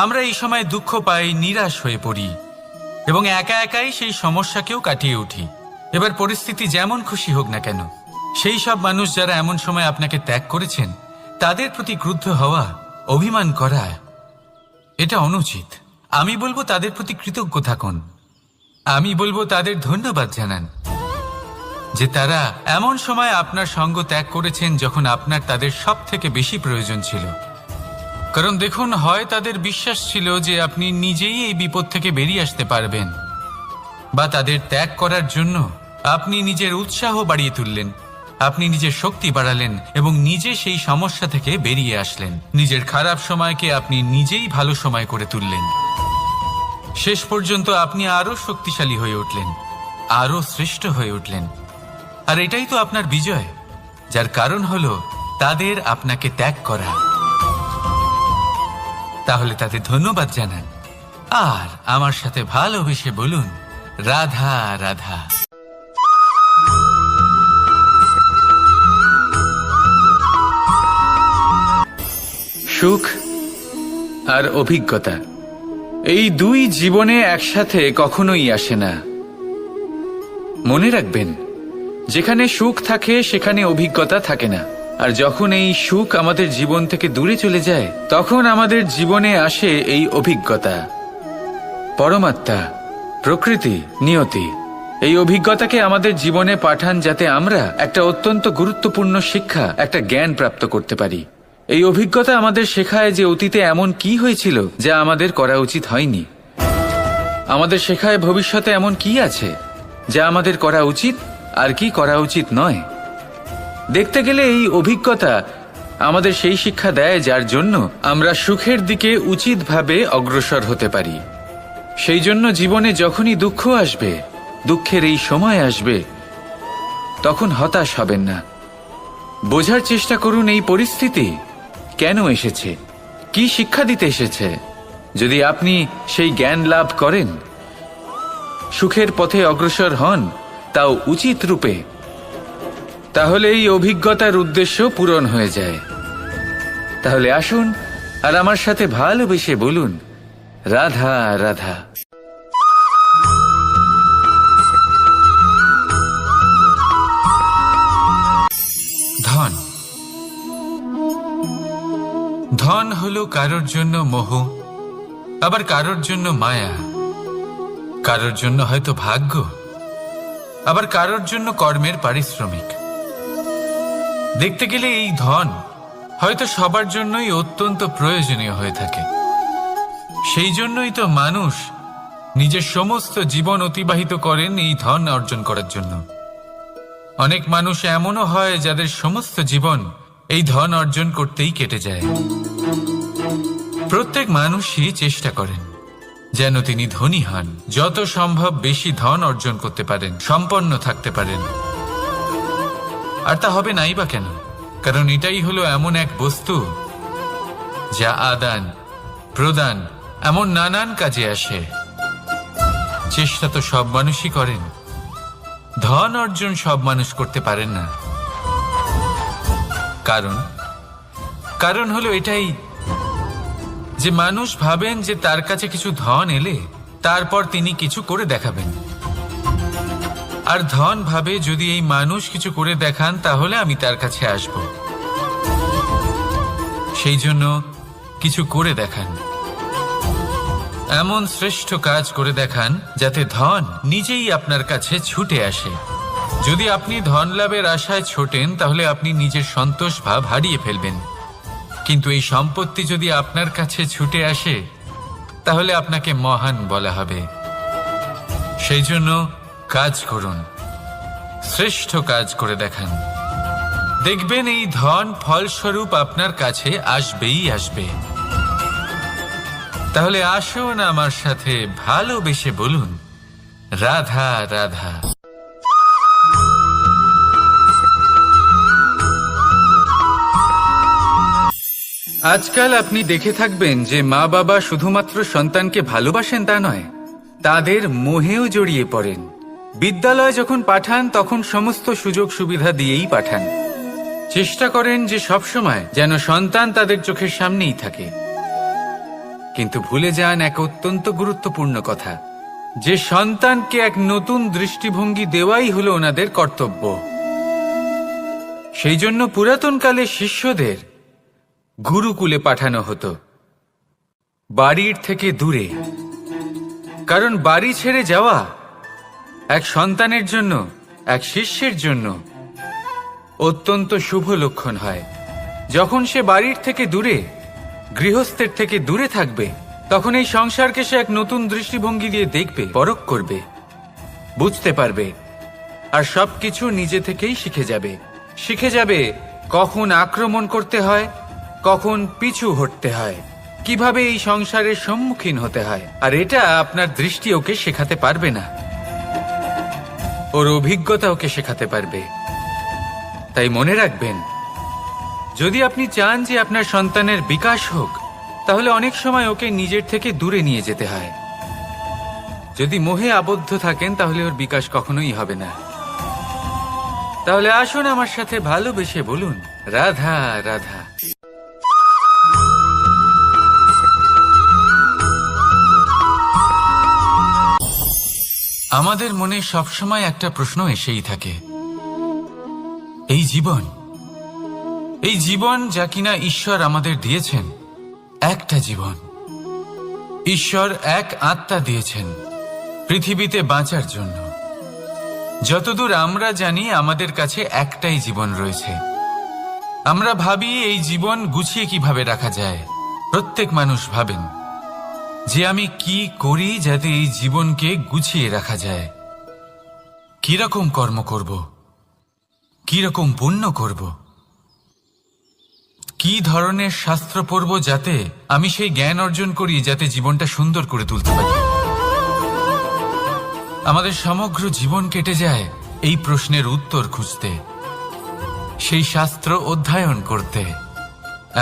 আমরা এই সময় দুঃখ পাই, নিরাশ হয়ে পড়ি এবং একা একাই সেই সমস্যাকেও কাটিয়ে উঠি। এবার পরিস্থিতি যেমন খুশি হোক না কেন, সেই সব মানুষ যারা এমন সময় আপনাকে ত্যাগ করেছেন তাদের প্রতি ক্রুদ্ধ হওয়া, অভিমান করা, এটা অনুচিত। আমি বলবো তাদের প্রতি কৃতজ্ঞ থাকুন। আমি বলবো তাদের ধন্যবাদ জানান যে তারা এমন সময় আপনার সঙ্গ ত্যাগ করেছেন যখন আপনার তাদের সব থেকে বেশি প্রয়োজন ছিল। কারণ দেখুন, হয় তাদের বিশ্বাস ছিল যে আপনি নিজেই এই বিপদ থেকে বেরিয়ে আসতে পারবেন, বা তাদের ত্যাগ করার জন্য আপনি নিজের উৎসাহ বাড়িয়ে তুললেন, আপনি নিজের শক্তি বাড়ালেন এবং নিজে সেই সমস্যা থেকে বেরিয়ে আসলেন। নিজের খারাপ সময়কে আপনি নিজেই ভালো সময় করে তুললেন। শেষ পর্যন্ত আপনি আরো শক্তিশালী হয়ে উঠলেন, আরো শ্রেষ্ঠ হয়ে উঠলেন। আর এটাই তো আপনার বিজয়, যার কারণ হলো তাদের আপনাকে ত্যাগ করা। তাহলে তাদের ধন্যবাদ জানান আর আমার সাথে ভালোবেসে বলুন, রাধা রাধা। সুখ আর অভিজ্ঞতা, এই দুই জীবনে একসাথে কখনোই আসে না। মনে রাখবেন, যেখানে সুখ থাকে সেখানে অভিজ্ঞতা থাকে না। আর যখন এই সুখ আমাদের জীবন থেকে দূরে চলে যায়, তখন আমাদের জীবনে আসে এই অভিজ্ঞতা। পরমাত্মা, প্রকৃতি, নিয়তি এই অভিজ্ঞতাকে আমাদের জীবনে পাঠান যাতে আমরা একটা অত্যন্ত গুরুত্বপূর্ণ শিক্ষা, একটা জ্ঞান প্রাপ্ত করতে পারি। এই অভিজ্ঞতা আমাদের শেখায় যে অতীতে এমন কি হয়েছিল যা আমাদের করা উচিত হয়নি। আমাদের শেখায় ভবিষ্যতে এমন কি আছে যা আমাদের করা উচিত আর কি করা উচিত নয়। দেখতে গেলে এই অভিজ্ঞতা আমাদের সেই শিক্ষা দেয় যার জন্য আমরা সুখের দিকে উচিতভাবে অগ্রসর হতে পারি। সেই জন্য জীবনে যখনই দুঃখ আসবে, দুঃখের এই সময় আসবে, তখন হতাশ হবেন না। বোঝার চেষ্টা করুন এই পরিস্থিতি কেন এসেছে, কি শিক্ষা দিতে এসেছে। যদি আপনি সেই জ্ঞান লাভ করেন, সুখের পথে অগ্রসর হন, তাও উচিত রূপে, তাহলে এই অভিজ্ঞতার উদ্দেশ্য পূরণ হয়ে যায়। তাহলে আসুন আর আমার সাথে ভালোবেসে বলুন, রাধা রাধা। ধন, ধন হলো কারোর জন্য মোহ, আবার কারোর জন্য মায়া। কারোর জন্য হয়তো ভাগ্য, আবার কারোর জন্য কর্মের পারিশ্রমিক। দেখতে গেলে এই ধন হয়তো সবার জন্যই অত্যন্ত প্রয়োজনীয় হয়ে থাকে। সেই জন্যই তো মানুষ নিজের সমস্ত জীবন অতিবাহিত করেন এই ধন অর্জন করার জন্য। অনেক মানুষ এমনও হয় যাদের সমস্ত জীবন এই ধন অর্জন করতেই কেটে যায়। প্রত্যেক মানুষই চেষ্টা করেন যেন তিনি ধনী হন, যত সম্ভব বেশি ধন অর্জন করতে পারেন, সম্পন্ন থাকতে পারেন। আর তা হবে নাই বা কেন? কারণ এটাই হলো এমন এক বস্তু যা আদান প্রদান এমন নানান কাজে আসে। চেষ্টা তো সব মানুষই করেন, ধন অর্জন সব মানুষ করতে পারেন না। কারণ হলো এটাই যে মানুষ ভাবেন যে তার কাছে কিছু ধন এলে তারপর তিনি কিছু করে দেখাবেন, আর ধন ভাবে যদি এই মানুষ কিছু করে দেখান তাহলে আমি তার কাছে আসব। সেই জন্য কিছু করে দেখান, এমন শ্রেষ্ঠ কাজ করে দেখান যাতে ধন নিজেই আপনার কাছে ছুটে আসে। যদি আপনি ধন লাভের আশায় ছোটেন তাহলে আপনি নিজের সন্তোষ ভাব হারিয়ে ফেলবেন, কিন্তু এই সম্পত্তি যদি আপনার কাছে ছুটে আসে তাহলে আপনাকে মহান বলা হবে। সেই জন্য কাজ করুন, শ্রেষ্ঠ কাজ করে দেখান, দেখবেন এই ধন ফলস্বরূপ আপনার কাছে আসবেই আসবে। তাহলে আসুন আমার সাথে ভালোবেসে বলুন, রাধা রাধা। আজকাল আপনি দেখে থাকবেন যে মা বাবা শুধুমাত্র সন্তানকে ভালোবাসেন তা নয়, তাদের মোহেও জড়িয়ে পড়েন। বিদ্যালয়ে যখন পাঠান তখন সমস্ত সুযোগ সুবিধা দিয়েই পাঠান। চেষ্টা করেন যে সবসময় যেন সন্তান তাদের চোখের সামনেই থাকে, কিন্তু ভুলে যান এক অত্যন্ত গুরুত্বপূর্ণ কথা, যে সন্তানকে এক নতুন দৃষ্টিভঙ্গি দেওয়াই হলো ওনাদের কর্তব্য। সেই জন্য পুরাতনকালে শিষ্যদের গুরুকুলে পাঠানো হতো, বাড়ির থেকে দূরে। কারণ বাড়ি ছেড়ে যাওয়া এক সন্তানের জন্য, এক শিষ্যের জন্য অত্যন্ত শুভ লক্ষণ হয়। যখন সে বাড়ির থেকে দূরে, গৃহস্থের থেকে দূরে থাকবে, তখন এই সংসারকে সে এক নতুন দৃষ্টিভঙ্গি দিয়ে দেখবে, পরখ করবে, বুঝতে পারবে, আর সবকিছু নিজে থেকেই শিখে যাবে কখন আক্রমণ করতে হয়, কখন পিছু হটতে হয়, কিভাবে এই সংসারের সম্মুখীন হতে হয়। আর এটা আপনার দৃষ্টি ওকে শেখাতে পারবে না, ওর অভিজ্ঞতা ওকে শেখাতে পারবে। তাই মনে রাখবেন, যদি আপনি চান যে আপনার সন্তানের বিকাশ হোক, তাহলে অনেক সময় ওকে নিজের থেকে দূরে নিয়ে যেতে হয়। যদি মোহে আবদ্ধ থাকেন তাহলে ওর বিকাশ কখনোই হবে না। তাহলে আসুন আমার সাথে ভালোবেসে বলুন, রাধা রাধা। আমাদের মনে সবসময় একটা প্রশ্ন এসেই থাকে, এই জীবন যা কিনা ঈশ্বর আমাদের দিয়েছেন, একটা জীবন। ঈশ্বর এক আত্মা দিয়েছেন পৃথিবীতে বাঁচার জন্য। যতদূর আমরা জানি আমাদের কাছে একটাই জীবন রয়েছে। আমরা ভাবি এই জীবন গুছিয়ে কিভাবে রাখা যায়। প্রত্যেক মানুষ ভাবেন যে আমি কি করি যাতে এই জীবনকে গুছিয়ে রাখা যায়, কিরকম কর্ম করব, কিরকম পুণ্য করব, কি ধরনের শাস্ত্র পড়ব যাতে আমি সেই জ্ঞান অর্জন করি যাতে জীবনটা সুন্দর করে তুলতে পারি। আমাদের সমগ্র জীবন কেটে যায় এই প্রশ্নের উত্তর খুঁজতে, সেই শাস্ত্র অধ্যয়ন করতে।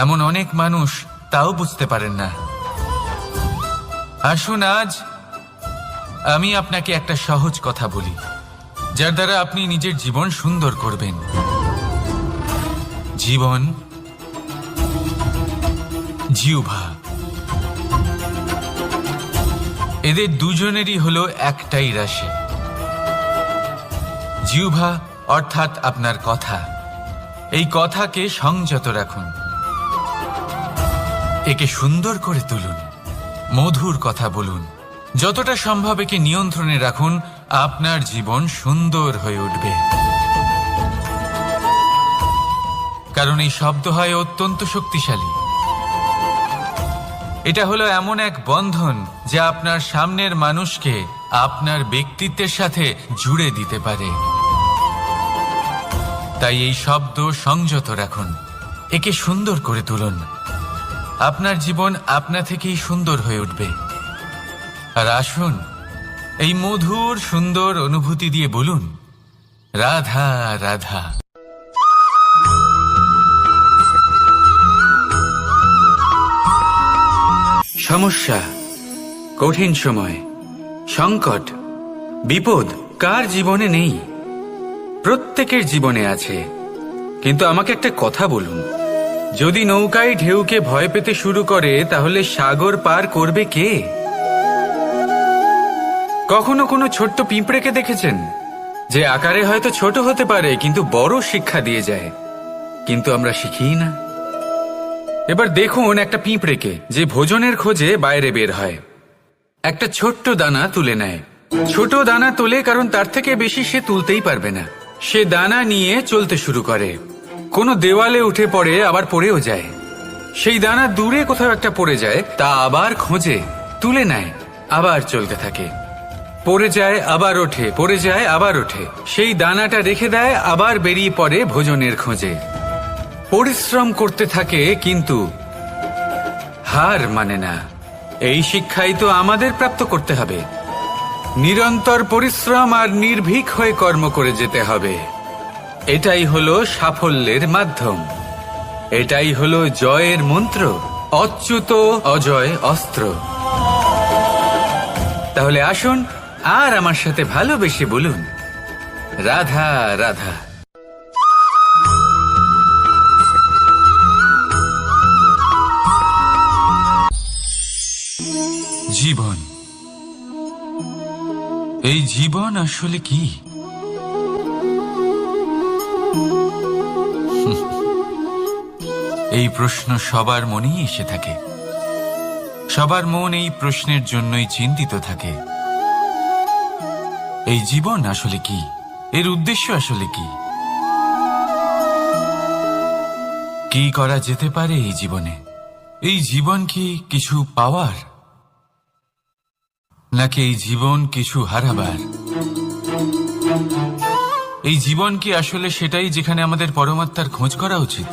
এমন অনেক মানুষ তাও বুঝতে পারেন না। আসুন আজ আমি আপনাকে একটা সহজ কথা বলি, যার দ্বারা আপনি নিজের জীবন সুন্দর করবেন। জীবন, জিহ্বা, এদের দুজনেরই হলো একটাই রাশি। জিহ্বা অর্থাৎ আপনার কথা, এই কথাকে সংযত রাখুন, একে সুন্দর করে তুলুন, মধুর কথা বলুন, যতটা সম্ভব একে নিয়ন্ত্রণে রাখুন, আপনার জীবন সুন্দর হয়ে উঠবে। কারণ এই শব্দ হয় অত্যন্ত শক্তিশালী। এটা হলো এমন এক বন্ধন যা আপনার সামনের মানুষকে আপনার ব্যক্তিত্বের সাথে জুড়ে দিতে পারে। তাই এই শব্দ সংযত রাখুন, একে সুন্দর করে তুলুন। আপনার জীবন আপনা থেকেই সুন্দর হয়ে উঠবে। আর আসুন, এই মধুর সুন্দর অনুভূতি দিয়ে বলুন, রাধা রাধা। সমস্যা, কঠিন সময়, সংকট, বিপদ কার জীবনে নেই? প্রত্যেকের জীবনে আছে। কিন্তু আমাকে একটা কথা বলুন, যদি নৌকায় ঢেউকে ভয় পেতে শুরু করে, তাহলে সাগর পার করবে কে? কখনো কোনো ছোট্ট পিঁপড়েকে দেখেছেন, যে আকারে হয়তো ছোট হতে পারে কিন্তু বড় শিক্ষা দিয়ে যায়? কিন্তু আমরা শিখিই না। এবার দেখুন একটা পিঁপড়েকে, যে ভোজনের খোঁজে বাইরে বের হয়, একটা ছোট্ট দানা তুলে নেয়। ছোট দানা তোলে কারণ তার থেকে বেশি সে তুলতেই পারবে না। সে দানা নিয়ে চলতে শুরু করে, কোনো দেওয়ালে উঠে পড়ে, আবার পড়েও যায়। সেই দানা দূরে কোথাও একটা পড়ে যায়, তা আবার খোঁজে, তুলে নেয়, আবার চলতে থাকে। পড়ে যায়, আবার ওঠে, পড়ে যায়, আবার ওঠে। সেই দানাটা রেখে দেয়, আবার বেরিয়ে পড়ে ভোজনের খোঁজে। পরিশ্রম করতে থাকে কিন্তু হার মানে না। এই শিক্ষাই তো আমাদের প্রাপ্ত করতে হবে। নিরন্তর পরিশ্রম আর নির্ভীক হয়ে কর্ম করে যেতে হবে। এটাই হলো সাফল্যের মাধ্যম, এটাই হলো জয়ের মন্ত্র, অচ্যুত অজয় অস্ত্র। তাহলে আসুন আর আমার সাথে ভালোবেসে বলুন, রাধা রাধা। জীবন, এই জীবন আসলে কি? এই প্রশ্ন সবার মনেই এসে থাকে। সবার মন এই প্রশ্নের জন্যই চিন্তিত থাকে। এই জীবন আসলে কি? এর উদ্দেশ্য আসলে কি? কি করা যেতে পারে এই জীবনে? এই জীবন কি কিছু পাওয়ার, নাকি এই জীবন কিছু হারাবার? এই জীবন কি আসলে সেটাই যেখানে আমাদের পরমাত্মার খোঁজ করা উচিত,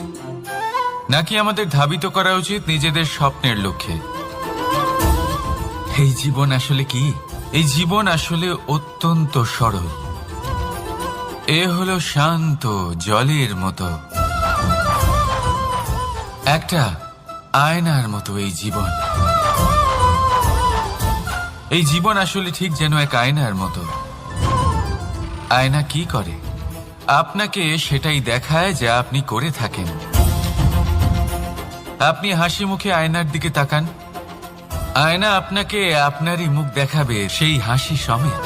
নাকি আমাদের ধাবিত করা উচিত নিজেদের স্বপ্নের লক্ষ্যে? এই জীবন আসলে কি? এই জীবন আসলে অত্যন্ত সরল। এ হলো শান্ত জলের মতো, একটা আয়নার মতো এই জীবন। এই জীবন আসলে ঠিক যেন এক আয়নার মতো। আয়না কি করে? আপনাকে সেটাই দেখায় যা আপনি করে থাকেন। আপনি হাসি মুখে আয়নার দিকে তাকান, আয়না আপনাকে আপনারই মুখ দেখাবে, সেই হাসি সমেত।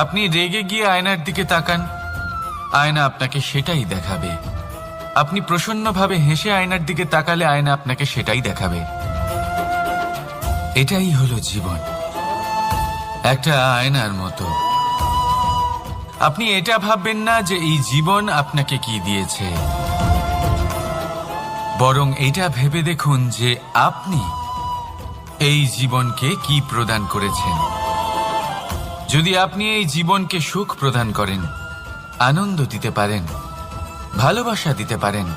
আপনি রেগে গিয়ে আয়নার দিকে তাকান, আয়না আপনাকে সেটাই দেখাবে। আপনি প্রসন্নভাবে হেসে আয়নার দিকে তাকালে আয়না আপনাকে সেটাই দেখাবে। এটাই হলো জীবন, একটা আয়নার মতো। আপনি এটা ভাববেন না যে এই জীবন আপনাকে কি দিয়েছে, বরং এটা ভেবে দেখুন যে আপনি এই জীবনকে কি প্রদান করেছেন। যদি আপনি এই জীবনকে সুখ প্রদান করেন, আনন্দ দিতে পারেন, ভালোবাসা দিতে পারেন,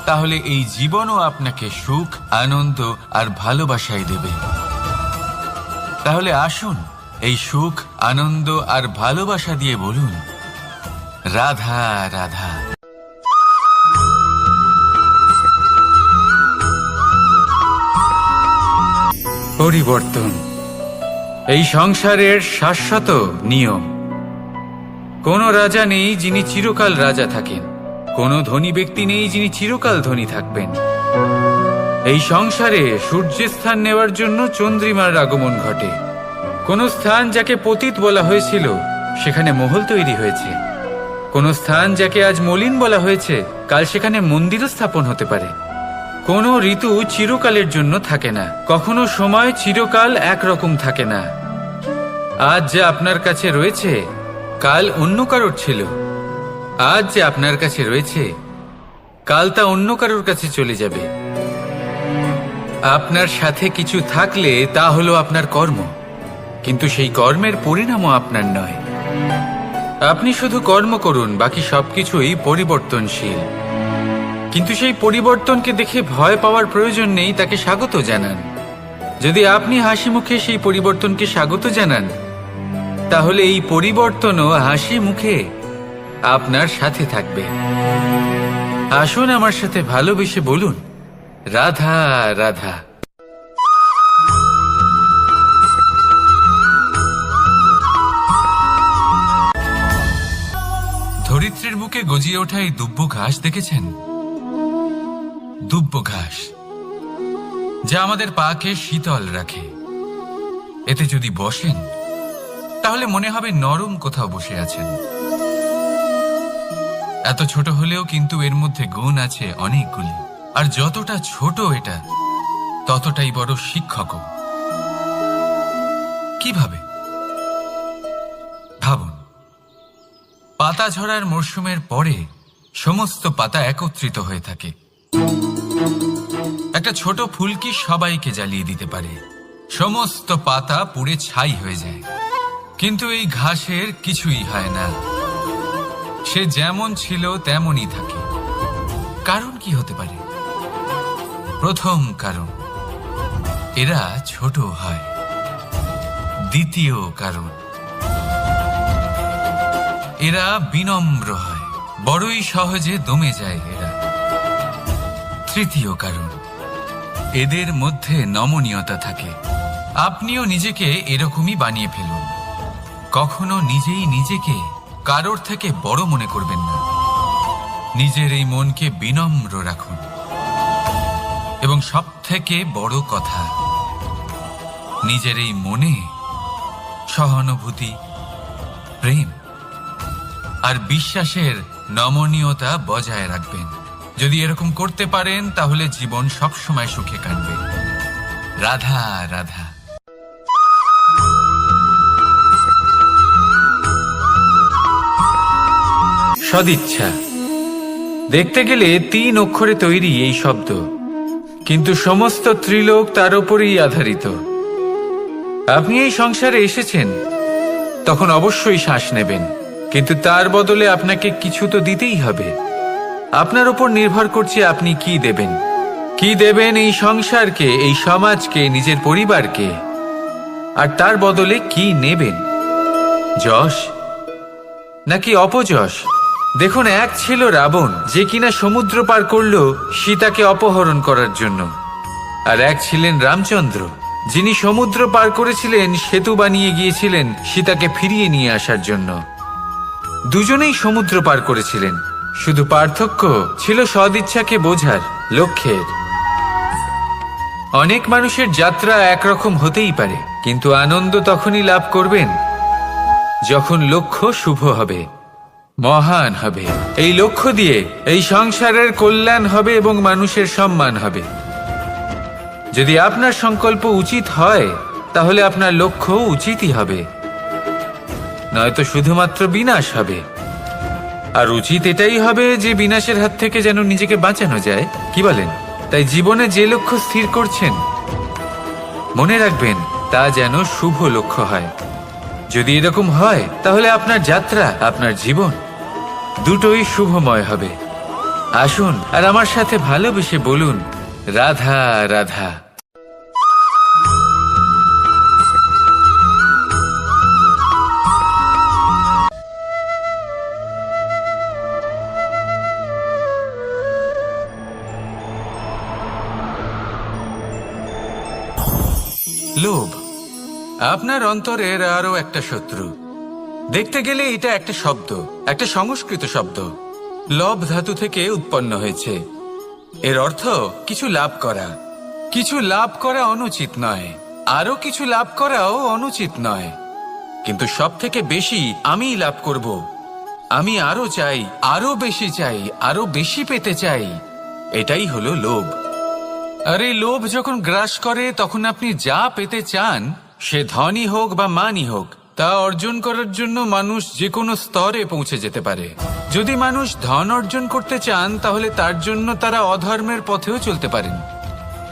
তাহলে এই জীবনও আপনাকে সুখ, আনন্দ আর ভালোবাসাই দেবে। তাহলে আসুন এই সুখ, আনন্দ আর ভালোবাসা দিয়ে বলুন, রাধা রাধা। পরিবর্তন এই সংসারের শাশ্বত নিয়ম। কোনো রাজা নেই যিনি চিরকাল রাজা থাকেন, কোনো ধনী ব্যক্তি নেই যিনি চিরকাল ধনী থাকবেন। এই সংসারে সূর্যের স্থান নেওয়ার জন্য চন্দ্রিমার আগমন ঘটে। কোন স্থান যাকে পতিত বলা হয়েছিল সেখানে মহল তৈরি হয়েছে। কোন স্থান যাকে আজ মলিন বলা হয়েছে কাল সেখানে মন্দিরও স্থাপন হতে পারে। কোনো ঋতু চিরকালের জন্য থাকে না, কখনো সময় চিরকাল একরকম থাকে না। আজ যা আপনার কাছে রয়েছে কাল অন্য কারোর ছিল, আজ যে আপনার কাছে রয়েছে কাল তা অন্য কারোর কাছে চলে যাবে। আপনার সাথে কিছু থাকলে তা হলো আপনার কর্ম, কিন্তু সেই কর্মের পরিণামও আপনার নয়। আপনি শুধু কর্ম করুন, বাকি সবকিছুই পরিবর্তনশীল। কিন্তু সেই পরিবর্তনকে দেখে ভয় পাওয়ার প্রয়োজন নেই, তাকে স্বাগত জানান। যদি আপনি হাসি মুখে সেই পরিবর্তনকে স্বাগত জানান, তাহলে এই পরিবর্তনও হাসি মুখে আপনার সাথে থাকবে। আসুন আমার সাথে ভালোবেসে বলুন, রাধা রাধা। ধরিত্রীর বুকে গজিয়ে ওঠা এই দুব্ব ঘাস দেখেছেন? দুব্ব ঘাস, যা আমাদের পাকে শীতল রাখে। এতে যদি বসেন তাহলে মনে হবে নরম কোথাও বসে আছেন। এত ছোট হলেও কিন্তু এর মধ্যে গুণ আছে অনেকগুলি, আর যতটা ছোট এটা ততটাই বড় শিক্ষকও। কিভাবে? ভাবুন, পাতা ঝরার মরশুমের পরে সমস্ত পাতা একত্রিত হয়ে থাকে। একটা ছোট ফুলকি সবাইকে জ্বালিয়ে দিতে পারে, সমস্ত পাতা পুড়ে ছাই হয়ে যায়। কিন্তু এই ঘাসের কিছুই হয় না, সে যেমন ছিল তেমনই থাকে। কারণ কি হতে পারে? প্রথম কারণ, এরা ছোট হয়। দ্বিতীয় কারণ, এরা বিনম্র হয়, বড়ই সহজে দমে যায় এরা। তৃতীয় কারণ, এদের মধ্যে নমনীয়তা থাকে। আপনিও নিজেকে এরকমই বানিয়ে ফেলুন। কখনো নিজেই নিজেকে কারোর থেকে বড় মনে করবেন না। নিজের এই মনকে বিনম্র রাখুন। এবং সব থেকে বড় কথা, নিজের এই মনে সহানুভূতি, প্রেম আর বিশ্বাসের নমনীয়তা বজায় রাখবেন। যদি এরকম করতে পারেন তাহলে জীবন সবসময় সুখে কাটবে। রাধা রাধা। সদিচ্ছা, দেখতে গেলে 3 অক্ষরে তৈরি এই শব্দ, কিন্তু সমস্ত ত্রিলোক তার উপরেই আধারিত। আপনি এই সংসারে এসেছেন, তখন অবশ্যই শ্বাস নেবেন, কিন্তু তার বদলে আপনাকে কিছু তো দিতেই হবে। আপনার উপর নির্ভর করছে আপনি কি দেবেন। কি দেবেন এই সংসারকে, এই সমাজকে, নিজের পরিবারকে, আর তার বদলে কি নেবেন? যশ নাকি অপযশ? দেখুন, এক ছিল রাবণ, যে কিনা সমুদ্র পার করল সীতাকে অপহরণ করার জন্য, আর এক ছিলেন রামচন্দ্র, যিনি সমুদ্র পার করেছিলেন, সেতু বানিয়ে গিয়েছিলেন সীতাকে ফিরিয়ে নিয়ে আসার জন্য। দুজনেই সমুদ্র পার করেছিলেন, শুধু পার্থক্য ছিল সদিচ্ছাকে বোঝার লক্ষ্যের। অনেক মানুষের যাত্রা একরকম হতেই পারে, কিন্তু আনন্দ তখনই লাভ করবেন যখন লক্ষ্য শুভ হবে, মহান হবে। এই লক্ষ্য দিয়ে এই সংসারের কল্যাণ হবে এবং মানুষের সম্মান হবে। যদি আপনার সংকল্প উচিত হয়, তাহলে আপনার লক্ষ্য উচিতই হবে, নয়তো শুধুমাত্র বিনাশ হবে। আর উচিত এটাই হবে যে বিনাশের হাত থেকে যেন নিজেকে বাঁচানো যায়, কি বলেন? তাই জীবনে যে লক্ষ্য স্থির করছেন, মনে রাখবেন তা যেন শুভ লক্ষ্য হয়। যদি এরকম হয়, তাহলে আপনার যাত্রা, আপনার জীবন দুটোই শুভময় হবে। আসুন আর আমার সাথে ভালোবেসে বলুন, রাধা রাধা। লোভ আপনার অন্তরের আরো একটা শত্রু। দেখতে গেলে এটা একটা শব্দ, একটা সংস্কৃত শব্দ, লব ধাতু থেকে উৎপন্ন হয়েছে। এর অর্থ কিছু লাভ করা। কিছু লাভ করা অনুচিত নয়, আরো কিছু লাভ করাও অনুচিত নয়, কিন্তু সব থেকে বেশি আমিই লাভ করব, আমি আরো চাই, আরো বেশি চাই, আরো বেশি পেতে চাই, এটাই হলো লোভ। আর এই লোভ যখন গ্রাস করে তখন আপনি যা পেতে চান, সে ধনই হোক বা মানই হোক, তা অর্জন করার জন্য মানুষ যে কোনো স্তরে পৌঁছে যেতে পারে। যদি মানুষ ধন অর্জন করতে চান তাহলে তার জন্য তারা অধর্মের পথেও চলতে পারেন।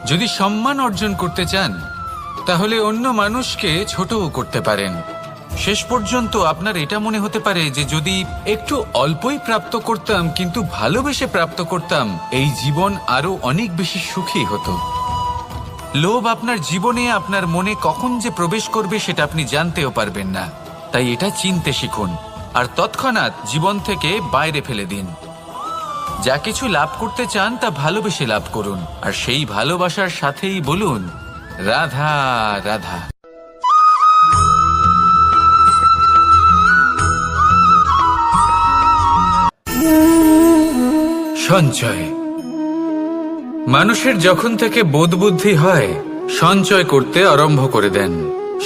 যদি সম্মান অর্জন করতে চান তাহলে অন্য মানুষকে ছোটও করতে পারেন। শেষ পর্যন্ত আপনার এটা মনে হতে পারে যে যদি একটু অল্পই প্রাপ্ত করতাম কিন্তু ভালোবেসে প্রাপ্ত করতাম, এই জীবন আরো অনেক বেশি সুখী হতো। লোভ আপনার জীবনে, আপনার মনে কখন যে প্রবেশ করবে সেটা আপনি জানতেও পারবেন না। তাই এটা চিনতে শিখুন আর তৎক্ষণাৎ জীবন থেকে বাইরে ফেলে দিন। যা কিছু লাভ করতে চান তা ভালোবেসে লাভ করুন, আর সেই ভালোবাসার সাথেই বলুন রাধা রাধা। সঞ্চয়। মানুষের যখন থেকে বোধ বুদ্ধি হয় সঞ্চয় করতে আরম্ভ করে দেন।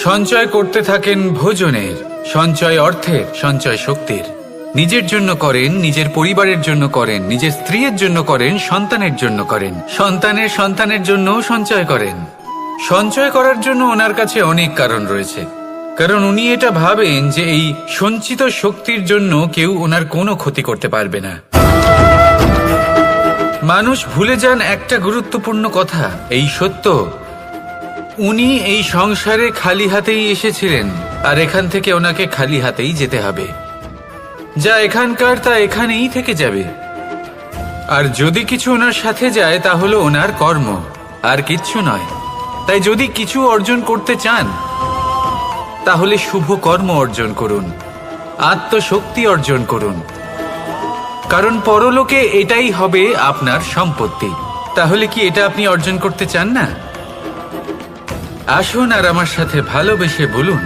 সঞ্চয় করতে থাকেন ভোজনের, সঞ্চয় অর্থের, সঞ্চয় শক্তির। নিজের জন্য করেন, নিজের পরিবারের জন্য করেন, নিজের স্ত্রীর জন্য করেন, সন্তানের জন্য করেন, সন্তানের সন্তানের জন্য সঞ্চয় করেন। সঞ্চয় করার জন্য ওনার কাছে অনেক কারণ রয়েছে, কারণ উনি এটা ভাবেন যে এই সঞ্চিত শক্তির জন্য কেউ ওনার কোনো ক্ষতি করতে পারবে না। মানুষ ভুলে যান একটা গুরুত্বপূর্ণ কথা, এই সত্য, উনি এই সংসারে খালি হাতেই এসেছিলেন আর এখান থেকে ওনাকে খালি হাতেই যেতে হবে। যা এখানকার তা এখানেই থেকে যাবে। আর যদি কিছু ওনার সাথে যায় তা হলো ওনার কর্ম, আর কিচ্ছু নয়। তাই যদি কিছু অর্জন করতে চান তাহলে শুভ কর্ম অর্জন করুন, আত্মশক্তি অর্জন করুন, কারণ পরলোকে এটাই হবে আপনার সম্পত্তি। তাহলে কি এটা আপনি অর্জন করতে চান না? আসুন আর আমার সাথে ভালোবেসে বলুন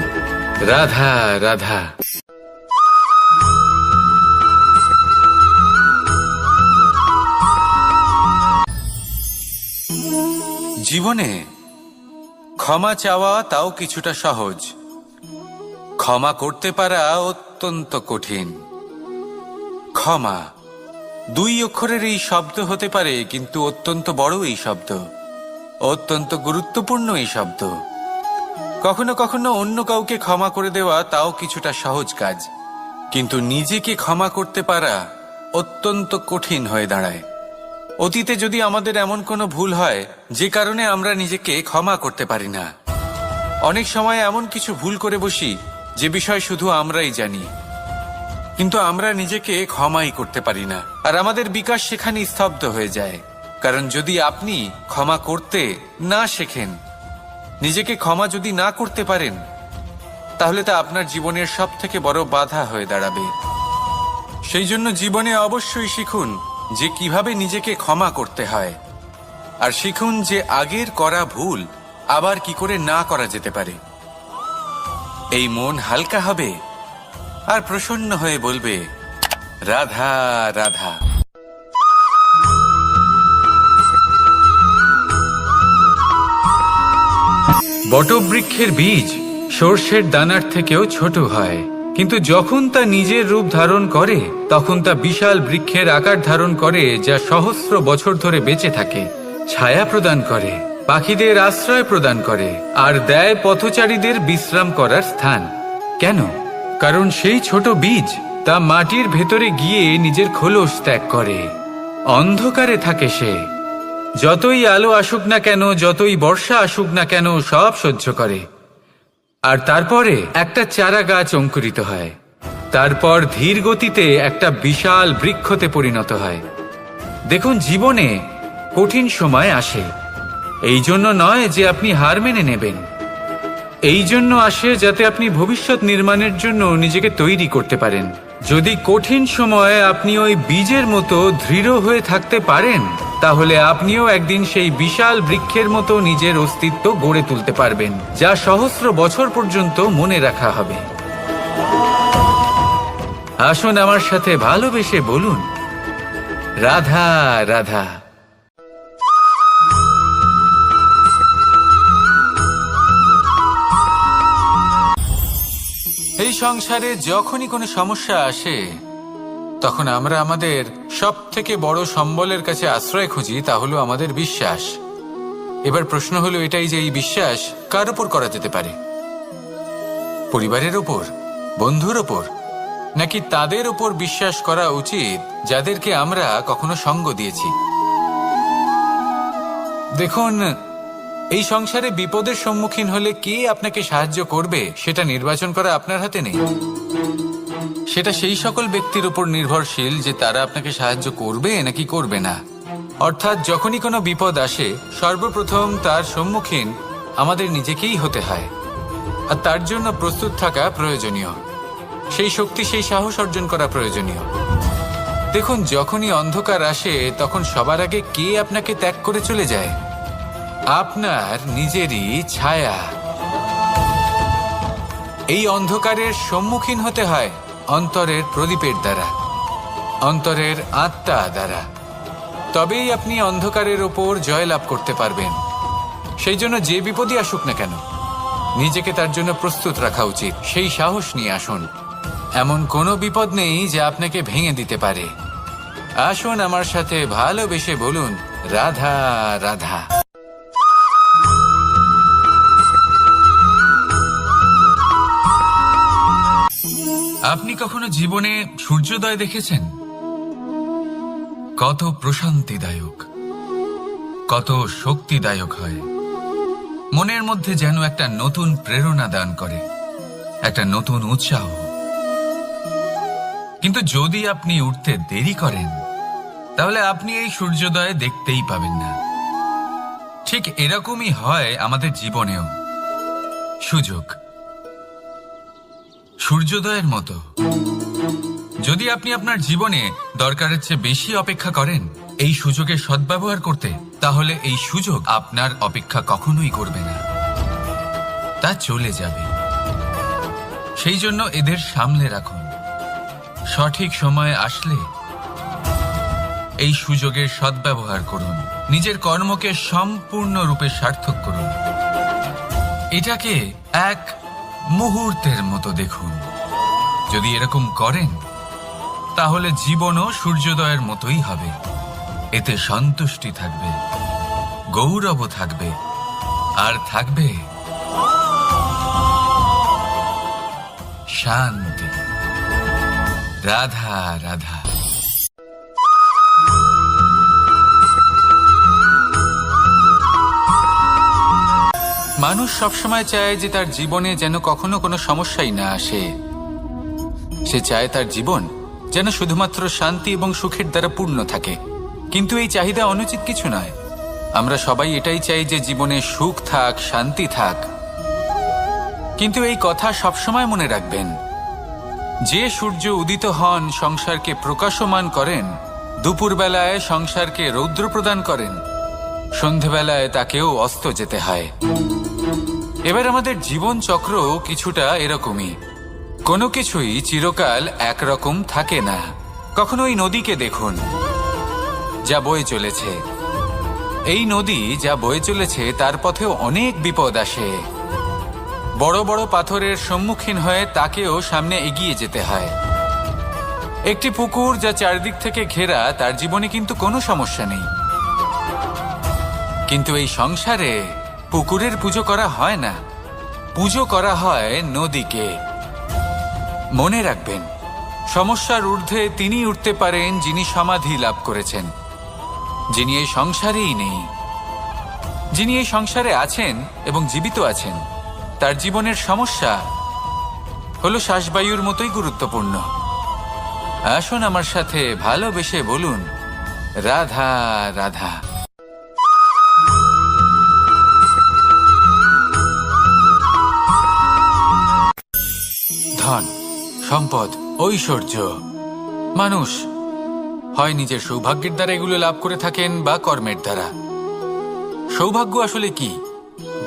রাধা রাধা। জীবনে ক্ষমা চাওয়া তাও কিছুটা সহজ, ক্ষমা করতে পারা অত্যন্ত কঠিন। ক্ষমা দুই অক্ষরের এই শব্দ হতে পারে, কিন্তু অত্যন্ত বড় এই শব্দ, অত্যন্ত গুরুত্বপূর্ণ এই শব্দ। কখনো কখনো অন্য কাউকে ক্ষমা করে দেওয়া তাও কিছুটা সহজ কাজ, কিন্তু নিজেকে ক্ষমা করতে পারা অত্যন্ত কঠিন হয়ে দাঁড়ায়। অতীতে যদি আমাদের এমন কোনো ভুল হয় যে কারণে আমরা নিজেকে ক্ষমা করতে পারি না, অনেক সময় এমন কিছু ভুল করে বসি যে বিষয় শুধু আমরাই জানি, কিন্তু আমরা নিজেকে ক্ষমাই করতে পারি না, আর আমাদের বিকাশ সেখানে স্তব্ধ হয়ে যায়। কারণ যদি আপনি ক্ষমা করতে না শেখেন, নিজেকে ক্ষমা যদি না করতে পারেন, তাহলে তা আপনার জীবনের সব থেকে বড় বাধা হয়ে দাঁড়াবে। সেই জন্য জীবনে অবশ্যই শিখুন যে কিভাবে নিজেকে ক্ষমা করতে হয়, আর শিখুন যে আগের করা ভুল আবার কি করে না করা যেতে পারে। এই মন হালকা হবে আর প্রসন্ন হয়ে বলবে রাধা রাধা। বটবৃক্ষের বীজ সর্ষের দানার থেকেও ছোট হয়, কিন্তু যখন তা নিজের রূপ ধারণ করে তখন তা বিশাল বৃক্ষের আকার ধারণ করে, যা সহস্র বছর ধরে বেঁচে থাকে, ছায়া প্রদান করে, পাখিদের আশ্রয় প্রদান করে, আর দেয় পথচারীদের বিশ্রাম করার স্থান। কেন? কারণ সেই ছোট বীজ তা মাটির ভেতরে গিয়ে নিজের খোলস ত্যাগ করে। অন্ধকারে থাকে সে, যতই আলো আসুক না কেন, যতই বর্ষা আসুক না কেন, সব সহ্য করে। আর তারপরে একটা চারা গাছ অঙ্কুরিত হয়, তারপর ধীর গতিতে একটা বিশাল বৃক্ষতে পরিণত হয়। দেখুন, জীবনে কঠিন সময় আসে, এই জন্য নয় যে আপনি হার মেনে নেবেন, এই জন্য আসে যাতে আপনি ভবিষ্যৎ নির্মাণের জন্য নিজেকে তৈরি করতে পারেন। যদি কঠিন সময়ে আপনি ওই বীজের মতো দৃঢ় হয়ে থাকতে পারেন, তাহলে আপনিও একদিন সেই বিশাল বৃক্ষের মতো নিজের অস্তিত্ব গড়ে তুলতে পারবেন, যা সহস্র বছর পর্যন্ত মনে রাখা হবে। আসুন আমার সাথে ভালোবেসে বলুন রাধা রাধা। এই সংসারে যখনই কোনো সমস্যা আসে তখন আমরা আমাদের সব থেকে বড় সম্বলের কাছে আশ্রয় খুঁজি, তা হলো আমাদের বিশ্বাস। এবার প্রশ্ন হলো এটাই যে এই বিশ্বাস কার ওপর করা যেতে পারে? পরিবারের ওপর, বন্ধুর ওপর, নাকি তাদের ওপর বিশ্বাস করা উচিত যাদেরকে আমরা কখনো সঙ্গ দিয়েছি? দেখুন, এই সংসারে বিপদের সম্মুখীন হলে কে আপনাকে সাহায্য করবে সেটা নির্বাচন করা আপনার হাতে নেই। সেটা সেই সকল ব্যক্তির উপর নির্ভরশীল যে তারা আপনাকে সাহায্য করবে নাকি করবে না। অর্থাৎ যখনই কোনো বিপদ আসে সর্বপ্রথম তার সম্মুখীন আমাদের নিজেকেই হতে হয়, আর তার জন্য প্রস্তুত থাকা প্রয়োজনীয়। সেই শক্তি, সেই সাহস অর্জন করা প্রয়োজনীয়। দেখুন, যখনই অন্ধকার আসে তখন সবার আগে কে আপনাকে ত্যাগ করে চলে যায়? আপনার নিজেরই ছায়া। এই অন্ধকারের সম্মুখীন হতে হয় অন্তরের প্রদীপের দ্বারা, অন্তরের আত্মা দ্বারা। তবেই আপনি অন্ধকারের ওপর জয়লাভ করতে পারবেন। সেই জন্য যে বিপদই আসুক না কেন নিজেকে তার জন্য প্রস্তুত রাখা উচিত। সেই সাহস নিয়ে আসুন। এমন কোনো বিপদ নেই যা আপনাকে ভেঙে দিতে পারে। আসুন আমার সাথে ভালোবেসে বলুন, রাধা রাধা। আপনি কখনো জীবনে সূর্যোদয় দেখেছেন? কত প্রশান্তিদায়ক, কত শক্তিদায়ক হয়। মনের মধ্যে যেন একটা নতুন প্রেরণা দান করে, একটা নতুন উৎসাহ। কিন্তু যদি আপনি উঠতে দেরি করেন তাহলে আপনি এই সূর্যোদয় দেখতেই পাবেন না। ঠিক এরকমই হয় আমাদের জীবনেও। সুযোগ সূর্যোদয়ের মতো। যদি আপনি আপনার জীবনে দরকারের চেয়ে বেশি অপেক্ষা করেন এই সুযোগের সদ্ব্যবহার করতে, তাহলে এই সুযোগ আপনার অপেক্ষা কখনোই করবে না, তা চলে যাবে। সেই জন্য এদের সামলে রাখুন। সঠিক সময় আসলে এই সুযোগের সদ্ব্যবহার করুন। নিজের কর্মকে সম্পূর্ণরূপে সার্থক করুন। এটাকে এক মুহূর্তের মতো দেখুন। যদি এরকম করেন তাহলে জীবনও সূর্যোদয়ের মতোই হবে। এতে সন্তুষ্টি থাকবে, গৌরবও থাকবে, আর থাকবে শান্তি। রাধা রাধা। মানুষ সবসময় চায় যে তার জীবনে যেন কখনো কোনো সমস্যাই না আসে। সে চায় তার জীবন যেন শুধুমাত্র শান্তি এবং সুখের দ্বারা পূর্ণ থাকে। কিন্তু এই চাহিদা অনুচিত কিছু নয়। আমরা সবাই এটাই চাই যে জীবনে সুখ থাক, শান্তি থাক। কিন্তু এই কথা সবসময় মনে রাখবেন, যে সূর্য উদিত হন সংসারকে প্রকাশমান করেন, দুপুরবেলায় সংসারকে রৌদ্র প্রদান করেন, সন্ধেবেলায় তাকেও অস্ত যেতে হয়। এবার আমাদের জীবন চক্র কিছুটা এরকমই। কোনো কিছুই চিরকাল একরকম থাকে না। কখনো এই নদীকে দেখুন যা বয়ে চলেছে। এই নদী যা বয়ে চলেছে তার পথেও অনেক বিপদ আসে। বড় বড় পাথরের সম্মুখীন হয়ে তাকেও সামনে এগিয়ে যেতে হয়। একটি পুকুর যা চারদিক থেকে ঘেরা, তার জীবনে কিন্তু কোনো সমস্যা নেই। কিন্তু এই সংসারে পুকুরের পুজো করা হয় না, পুজো করা হয় নদীকে। মনে রাখবেন, সমস্যার ঊর্ধ্বে তিনি উঠতে পারেন যিনি সমাধি লাভ করেছেন, যিনি এই সংসারেই নেই। যিনি এই সংসারে আছেন এবং জীবিত আছেন, তার জীবনের সমস্যা হলো শ্বাসবায়ুর মতোই গুরুত্বপূর্ণ। আসুন আমার সাথে ভালোবেসে বলুন, রাধা রাধা। ধন, সম্পদ, ঐশ্বর্য, মানুষ হয় নিজের সৌভাগ্যের দ্বারা এগুলো লাভ করে থাকেন বা কর্মের দ্বারা। সৌভাগ্য আসলে কি?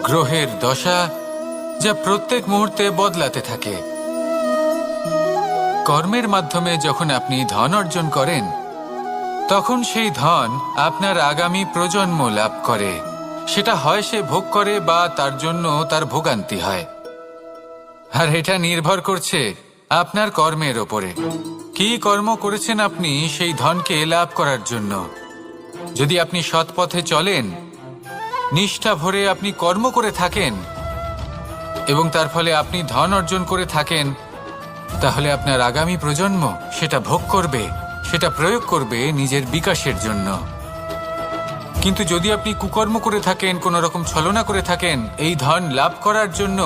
গ্রহের দশা যা প্রত্যেক মুহূর্তে বদলাতে থাকে। কর্মের মাধ্যমে যখন আপনি ধন অর্জন করেন তখন সেই ধন আপনার আগামী প্রজন্ম লাভ করে। সেটা হয় সে ভোগ করে বা তার জন্য তার ভোগান্তি হয়। আর এটা নির্ভর করছে আপনার কর্মের ওপরে। কি কর্ম করেছেন আপনি সেই ধনকে লাভ করার জন্য। যদি আপনি সৎ পথে চলেন নিষ্ঠা ভরে আপনি কর্ম করে থাকেন এবং তার ফলে আপনি ধন অর্জন করে থাকেন, তাহলে আপনার আগামী প্রজন্ম সেটা ভোগ করবে, সেটা প্রয়োগ করবে নিজের বিকাশের জন্য। কিন্তু যদি আপনি কুকর্ম করে থাকেন, কোনো রকম ছলনা করে থাকেন এই ধন লাভ করার জন্য,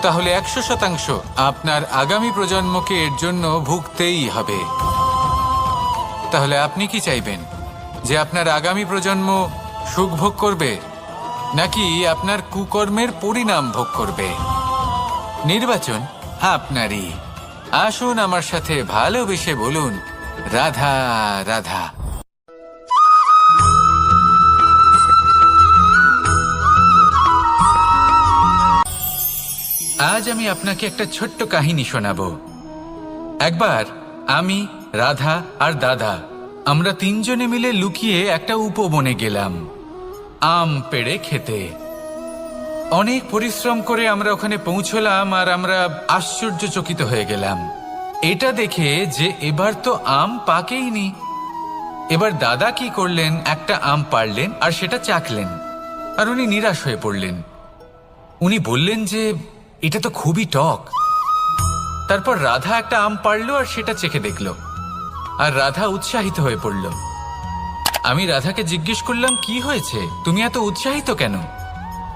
তাহলে 100% আপনার আগামী প্রজন্মকে এর জন্য ভুগতেই হবে। তাহলে আপনি কি চাইবেন, যে আপনার আগামী প্রজন্ম সুখ ভোগ করবে নাকি আপনার কুকর্মের পরিণাম ভোগ করবে? নির্বাচন আপনারই। আসুন আমার সাথে ভালোবেসে বলুন, রাধা রাধা। আজ আমি আপনাকে একটা ছোট্ট কাহিনী শোনাবো। একবার আমি, রাধা আর দাদা, আমরা তিনজনে মিলে লুকিয়ে একটা উপবনে গেলাম আম পেড়ে খেতে। অনেক পরিশ্রম করে আমরা ওখানে পৌঁছলাম আর আমরা আশ্চর্যচকিত হয়ে গেলাম এটা দেখে যে এবার তো আম পাকেইনি। এবার দাদা কি করলেন, একটা আম পাড়লেন আর সেটা চাখলেন, আর উনি নিরাশ হয়ে পড়লেন। উনি বললেন যে এটা তো খুবই টক। তারপর রাধা একটা আম পাড়লো আর সেটা চেখে দেখলো, আর রাধা উৎসাহিত হয়ে পড়ল। আমি রাধাকে জিজ্ঞেস করলাম, কি হয়েছে, তুমি এত উৎসাহিত কেন?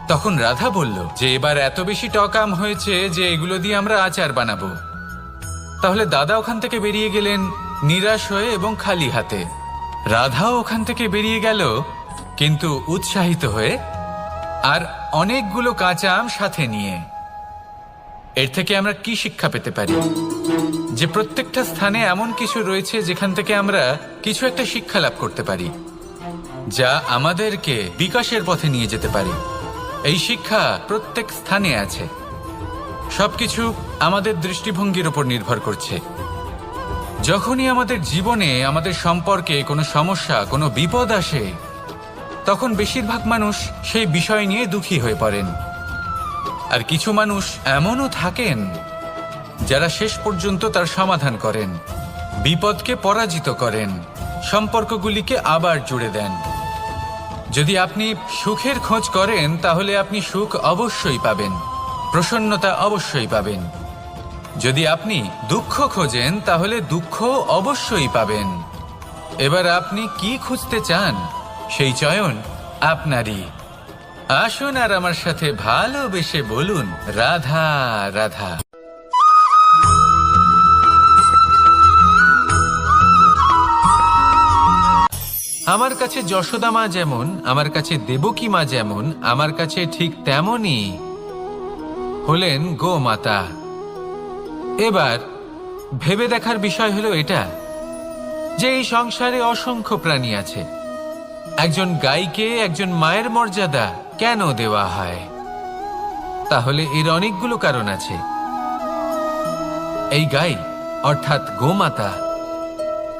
তখন রাধা বলল যে এবার এত বেশি টক আম হয়েছে যে এগুলো দিয়ে আমরা আচার বানাবো। তাহলে দাদা ওখান থেকে বেরিয়ে গেলেন নিরাশ হয়ে এবং খালি হাতে। রাধাও ওখান থেকে বেরিয়ে গেল কিন্তু উৎসাহিত হয়ে, আর অনেকগুলো কাঁচা আম সাথে নিয়ে। এর থেকে আমরা কি শিক্ষা পেতে পারি? যে প্রত্যেকটা স্থানে এমন কিছু রয়েছে যেখান থেকে আমরা কিছু একটা শিক্ষা লাভ করতে পারি, যা আমাদেরকে বিকাশের পথে নিয়ে যেতে পারে। এই শিক্ষা প্রত্যেক স্থানে আছে। সবকিছু আমাদের দৃষ্টিভঙ্গির উপর নির্ভর করছে। যখনই আমাদের জীবনে, আমাদের সম্পর্কে কোনো সমস্যা, কোনো বিপদ আসে, তখন বেশিরভাগ মানুষ সেই বিষয় নিয়ে দুঃখী হয়ে পড়েন। আর কিছু মানুষ এমনও থাকেন যারা শেষ পর্যন্ত তার সমাধান করেন, বিপদকে পরাজিত করেন, সম্পর্কগুলিকে আবার জুড়ে দেন। যদি আপনি সুখের খোঁজ করেন তাহলে আপনি সুখ অবশ্যই পাবেন, প্রসন্নতা অবশ্যই পাবেন। যদি আপনি দুঃখ খোঁজেন তাহলে দুঃখ অবশ্যই পাবেন। এবার আপনি কি খুঁজতে চান, সেই চয়ন আপনারই। আসুন আর আমার সাথে ভালোবেসে বলুন, রাধা রাধা। আমার কাছে যশোদা মা যেমন, আমার কাছে দেবকী মা যেমন, আমার কাছে ঠিক তেমনই হলেন গোমাতা। এবার ভেবে দেখার বিষয় হলো এটা, যে এই সংসারে অসংখ্য প্রাণী আছে। একজন গাইকে একজন মায়ের মর্যাদা কেন দেওয়া হয়? তাহলে এর অনেকগুলো কারণ আছে। এই গাই অর্থাৎ গোমাতা,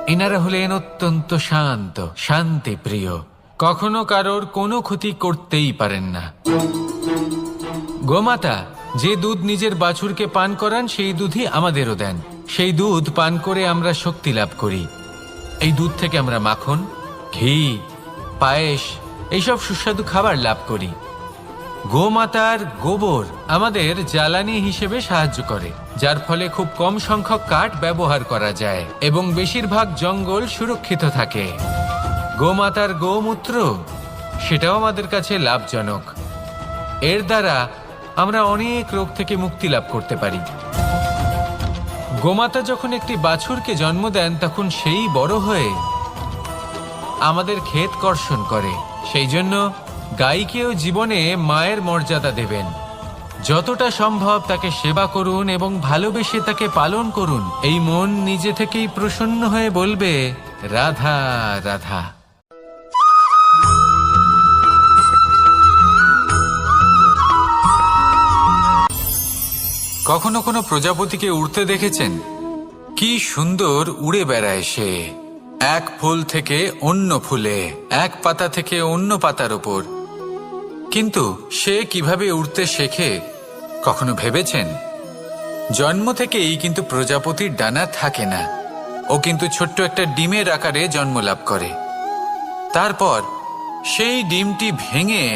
এনারা হলেন অত্যন্ত শান্ত, শান্তিপ্রিয়, কখনো কারোর কোনো ক্ষতি করতেই পারেন না। গোমাতা যে দুধ নিজের বাছুরকে পান করান সেই দুধই আমাদেরও দেন। সেই দুধ পান করে আমরা শক্তি লাভ করি। এই দুধ থেকে আমরা মাখন, ঘি, পায়েস, এইসব সুস্বাদু খাবার লাভ করি। গোমাতার গোবর আমাদের জ্বালানি হিসেবে সাহায্য করে, যার ফলে খুব কম সংখ্যক কাঠ ব্যবহার করা যায় এবং বেশিরভাগ জঙ্গল সুরক্ষিত থাকে। গোমাতার গোমূত্র, সেটাও আমাদের কাছে লাভজনক। এর দ্বারা আমরা অনেক রোগ থেকে মুক্তি লাভ করতে পারি। গোমাতা যখন একটি বাছুরকে জন্ম দেন তখন সেই বড় হয়ে আমাদের ক্ষেত কর্ষণ করে। সেই জন্য গাইকেও জীবনে মায়ের মর্যাদা দেবেন। যতটা সম্ভব তাকে সেবা করুন এবং ভালোবেসে তাকে পালন করুন। এই মন নিজে থেকেই প্রসন্ন হয়ে বলবে, রাধা রাধা। কখনো কোনো প্রজাপতিকে উড়তে দেখেছেন? কি সুন্দর উড়ে বেড়ায় সে, এক ফুল থেকে অন্য ফুলে, এক পাতা থেকে অন্য পাতার উপর। কিন্তু সে কিভাবে উড়তে শেখে কখনো ভেবেছেন? জন্ম থেকেই কিন্তু প্রজাপতির ডানা থাকে না। ও কিন্তু ছোট্ট একটা ডিমের আকারে জন্ম লাভ করে। তারপর সেই ডিমটি ভেঙে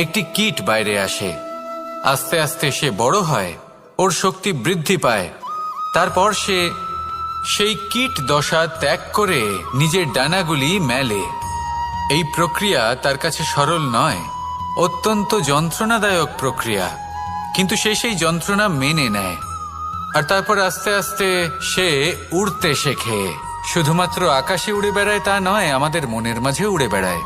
একটি কীট বাইরে আসে। আস্তে আস্তে সে বড় হয়, ওর শক্তি বৃদ্ধি পায়। তারপর সে সেই কীট দশা ত্যাগ করে নিজের ডানাগুলি মেলে। এই প্রক্রিয়া তার কাছে সরল নয়, অত্যন্ত যন্ত্রণাদায়ক প্রক্রিয়া, কিন্তু সে সেই যন্ত্রণা মেনে নেয়। আর তারপর আস্তে আস্তে সে উড়তে শেখে। শুধুমাত্র আকাশে উড়ে বেড়ায় তা নয়, আমাদের মনের মাঝে উড়ে বেড়ায়।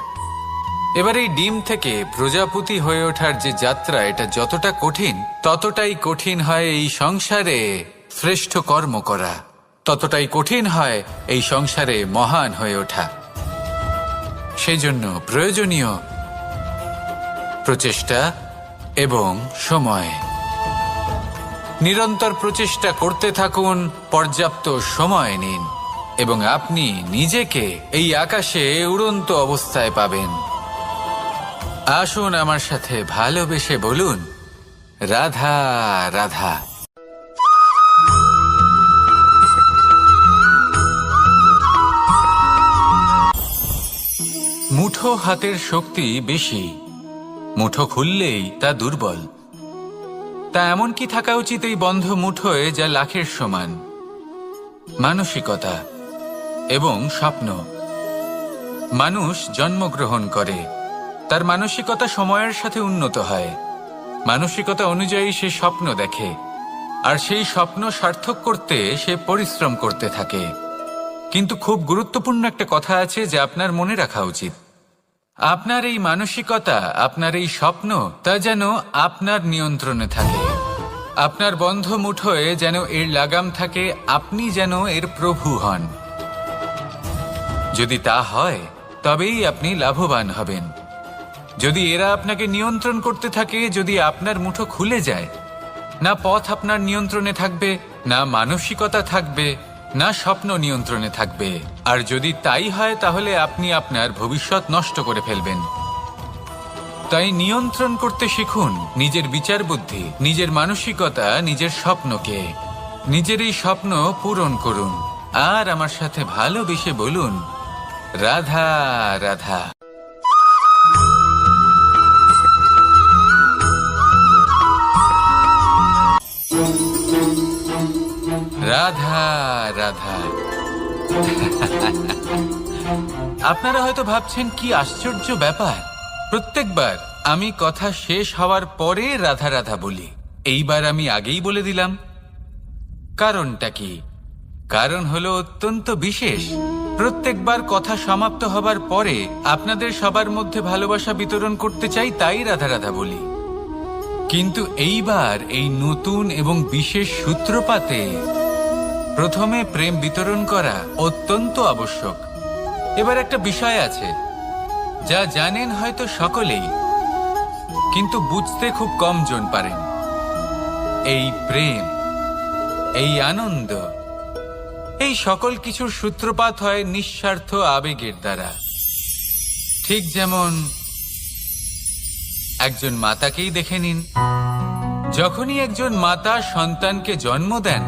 এবার এই ডিম থেকে প্রজাপতি হয়ে ওঠার যে যাত্রা, এটা যতটা কঠিন, ততটাই কঠিন হয় এই সংসারে শ্রেষ্ঠ কর্ম করা, ততটাই কঠিন হয় এই সংসারে মহান হয়ে ওঠা। সেই জন্য প্রয়োজনীয় প্রচেষ্টা এবং সময়। নিরন্তর প্রচেষ্টা করতে থাকুন, পর্যাপ্ত সময় নিন, এবং আপনি নিজেকে এই আকাশে উড়ন্ত অবস্থায় পাবেন। আসুন আমার সাথে ভালোবেসে বলুন, রাধা রাধা। মুঠো হাতের শক্তি বেশি, মুঠো খুললেই তা দুর্বল। তা এমন কি থাকা উচিত এই বন্ধ মুঠোয় যা লাখের সমান? মানসিকতা এবং স্বপ্ন। মানুষ জন্মগ্রহণ করে, তার মানসিকতা সময়ের সাথে উন্নত হয়। মানসিকতা অনুযায়ী সে স্বপ্ন দেখে, আর সেই স্বপ্ন সার্থক করতে সে পরিশ্রম করতে থাকে। কিন্তু খুব গুরুত্বপূর্ণ একটা কথা আছে যা আপনার মনে রাখা উচিত। আপনার এই মানসিকতা, আপনার এই স্বপ্ন, তা যেন আপনার নিয়ন্ত্রণে থাকে। আপনার বন্ধ মুঠোয় যেন এর লাগাম থাকে, আপনি যেন এর প্রভু হন। যদি তা হয় তবেই আপনি লাভবান হবেন। যদি এরা আপনাকে নিয়ন্ত্রণ করতে থাকে, যদি আপনার মুঠো খুলে যায়, না পথ আপনার নিয়ন্ত্রণে থাকবে, না মানসিকতা থাকবে, না স্বপ্ন নিয়ন্ত্রণে থাকবে। আর যদি তাই হয় তাহলে আপনি আপনার ভবিষ্যৎ নষ্ট করে ফেলবেন। তাই নিয়ন্ত্রণ করতে শিখুন নিজের বিচার বুদ্ধি, নিজের মানসিকতা, নিজের স্বপ্নকে। নিজের এই স্বপ্ন পূরণ করুন, আর আমার সাথে ভালোবেসে বলুন, রাধা রাধা। রাধা রাধা। আপনারা হয়তো ভাবছেন কি আশ্চর্য ব্যাপার, প্রত্যেকবার আমি কথা শেষ হওয়ার পরে রাধা রাধা বলি। এইবার আমি আগেই বলে দিলাম। কারণটা কি? কারণ হলো অত্যন্ত বিশেষ। প্রত্যেকবার কথা সমাপ্ত হবার পরে আপনাদের সবার মধ্যে ভালোবাসা বিতরণ করতে চাই, তাই রাধা রাধা বলি। কিন্তু এইবার এই নতুন এবং বিশেষ সূত্রপাতে প্রথমে প্রেম বিতরণ করা অত্যন্ত আবশ্যক। এবার একটা বিষয় আছে যা জানেন হয়তো সকলেই, কিন্তু বুঝতে খুব কম জন পারেন। এই প্রেম, এই আনন্দ, এই সকল কিছুর সূত্রপাত হয় নিঃস্বার্থ আবেগের দ্বারা। ঠিক যেমন একজন মাতাকেই দেখে নিন। যখনই একজন মাতা সন্তানকে জন্ম দেন,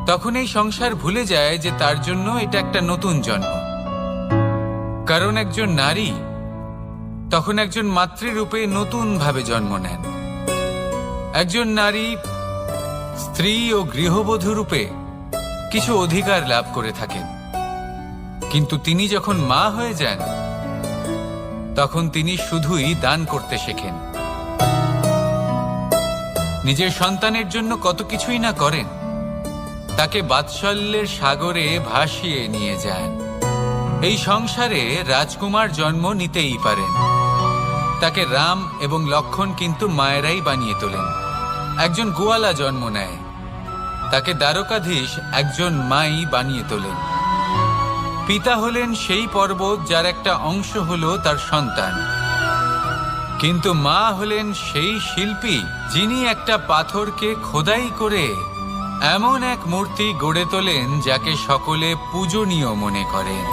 তখন এই সংসার ভুলে যায় যে তার জন্য এটা একটা নতুন জন্ম। কারণ একজন নারী তখন একজন মাতৃরূপে নতুন ভাবে জন্ম নেন। একজন নারী স্ত্রী ও গৃহবধূ রূপে কিছু অধিকার লাভ করে থাকেন, কিন্তু তিনি যখন মা হয়ে যান, তখন তিনি শুধুই দান করতে শেখেন। নিজের সন্তানের জন্য কত কিছুই না করেন, তাকে বাৎসল্যের সাগরে ভাসিয়ে নিয়ে যান। এই সংসারে রাজকুমার জন্ম নিতেই পারেন, তাকে রাম এবং লক্ষণ কিন্তু মায়েরাই বানিয়ে তোলেন। একজন গোয়ালা জন্ম নেয়, তাকে দ্বারকাধীশ একজন মাই বানিয়ে তোলেন। পিতা হলেন সেই পর্বত যার একটা অংশ হলো তার সন্তান, কিন্তু মা হলেন সেই শিল্পী যিনি একটা পাথরকে খোদাই করে এমন এক মূর্তি গড়ে তোলেন যাকে সকলে পূজনীয় মনে করেন।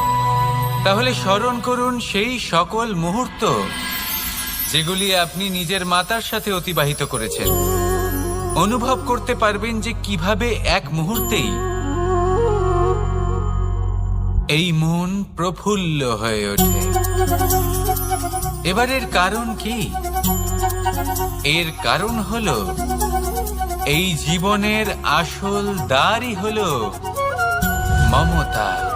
তাহলে স্মরণ করুন সেই সকল মুহূর্ত যেগুলি আপনি নিজের মাতার সাথে অতিবাহিত করেছেন। অনুভব করতে পারবেন যে কিভাবে এক মুহূর্তেই এই মন প্রফুল্ল হয়ে ওঠে। এবারের কারণ কি? এর কারণ হলো এই জীবনের আসল দ্বারই হলো মমতা।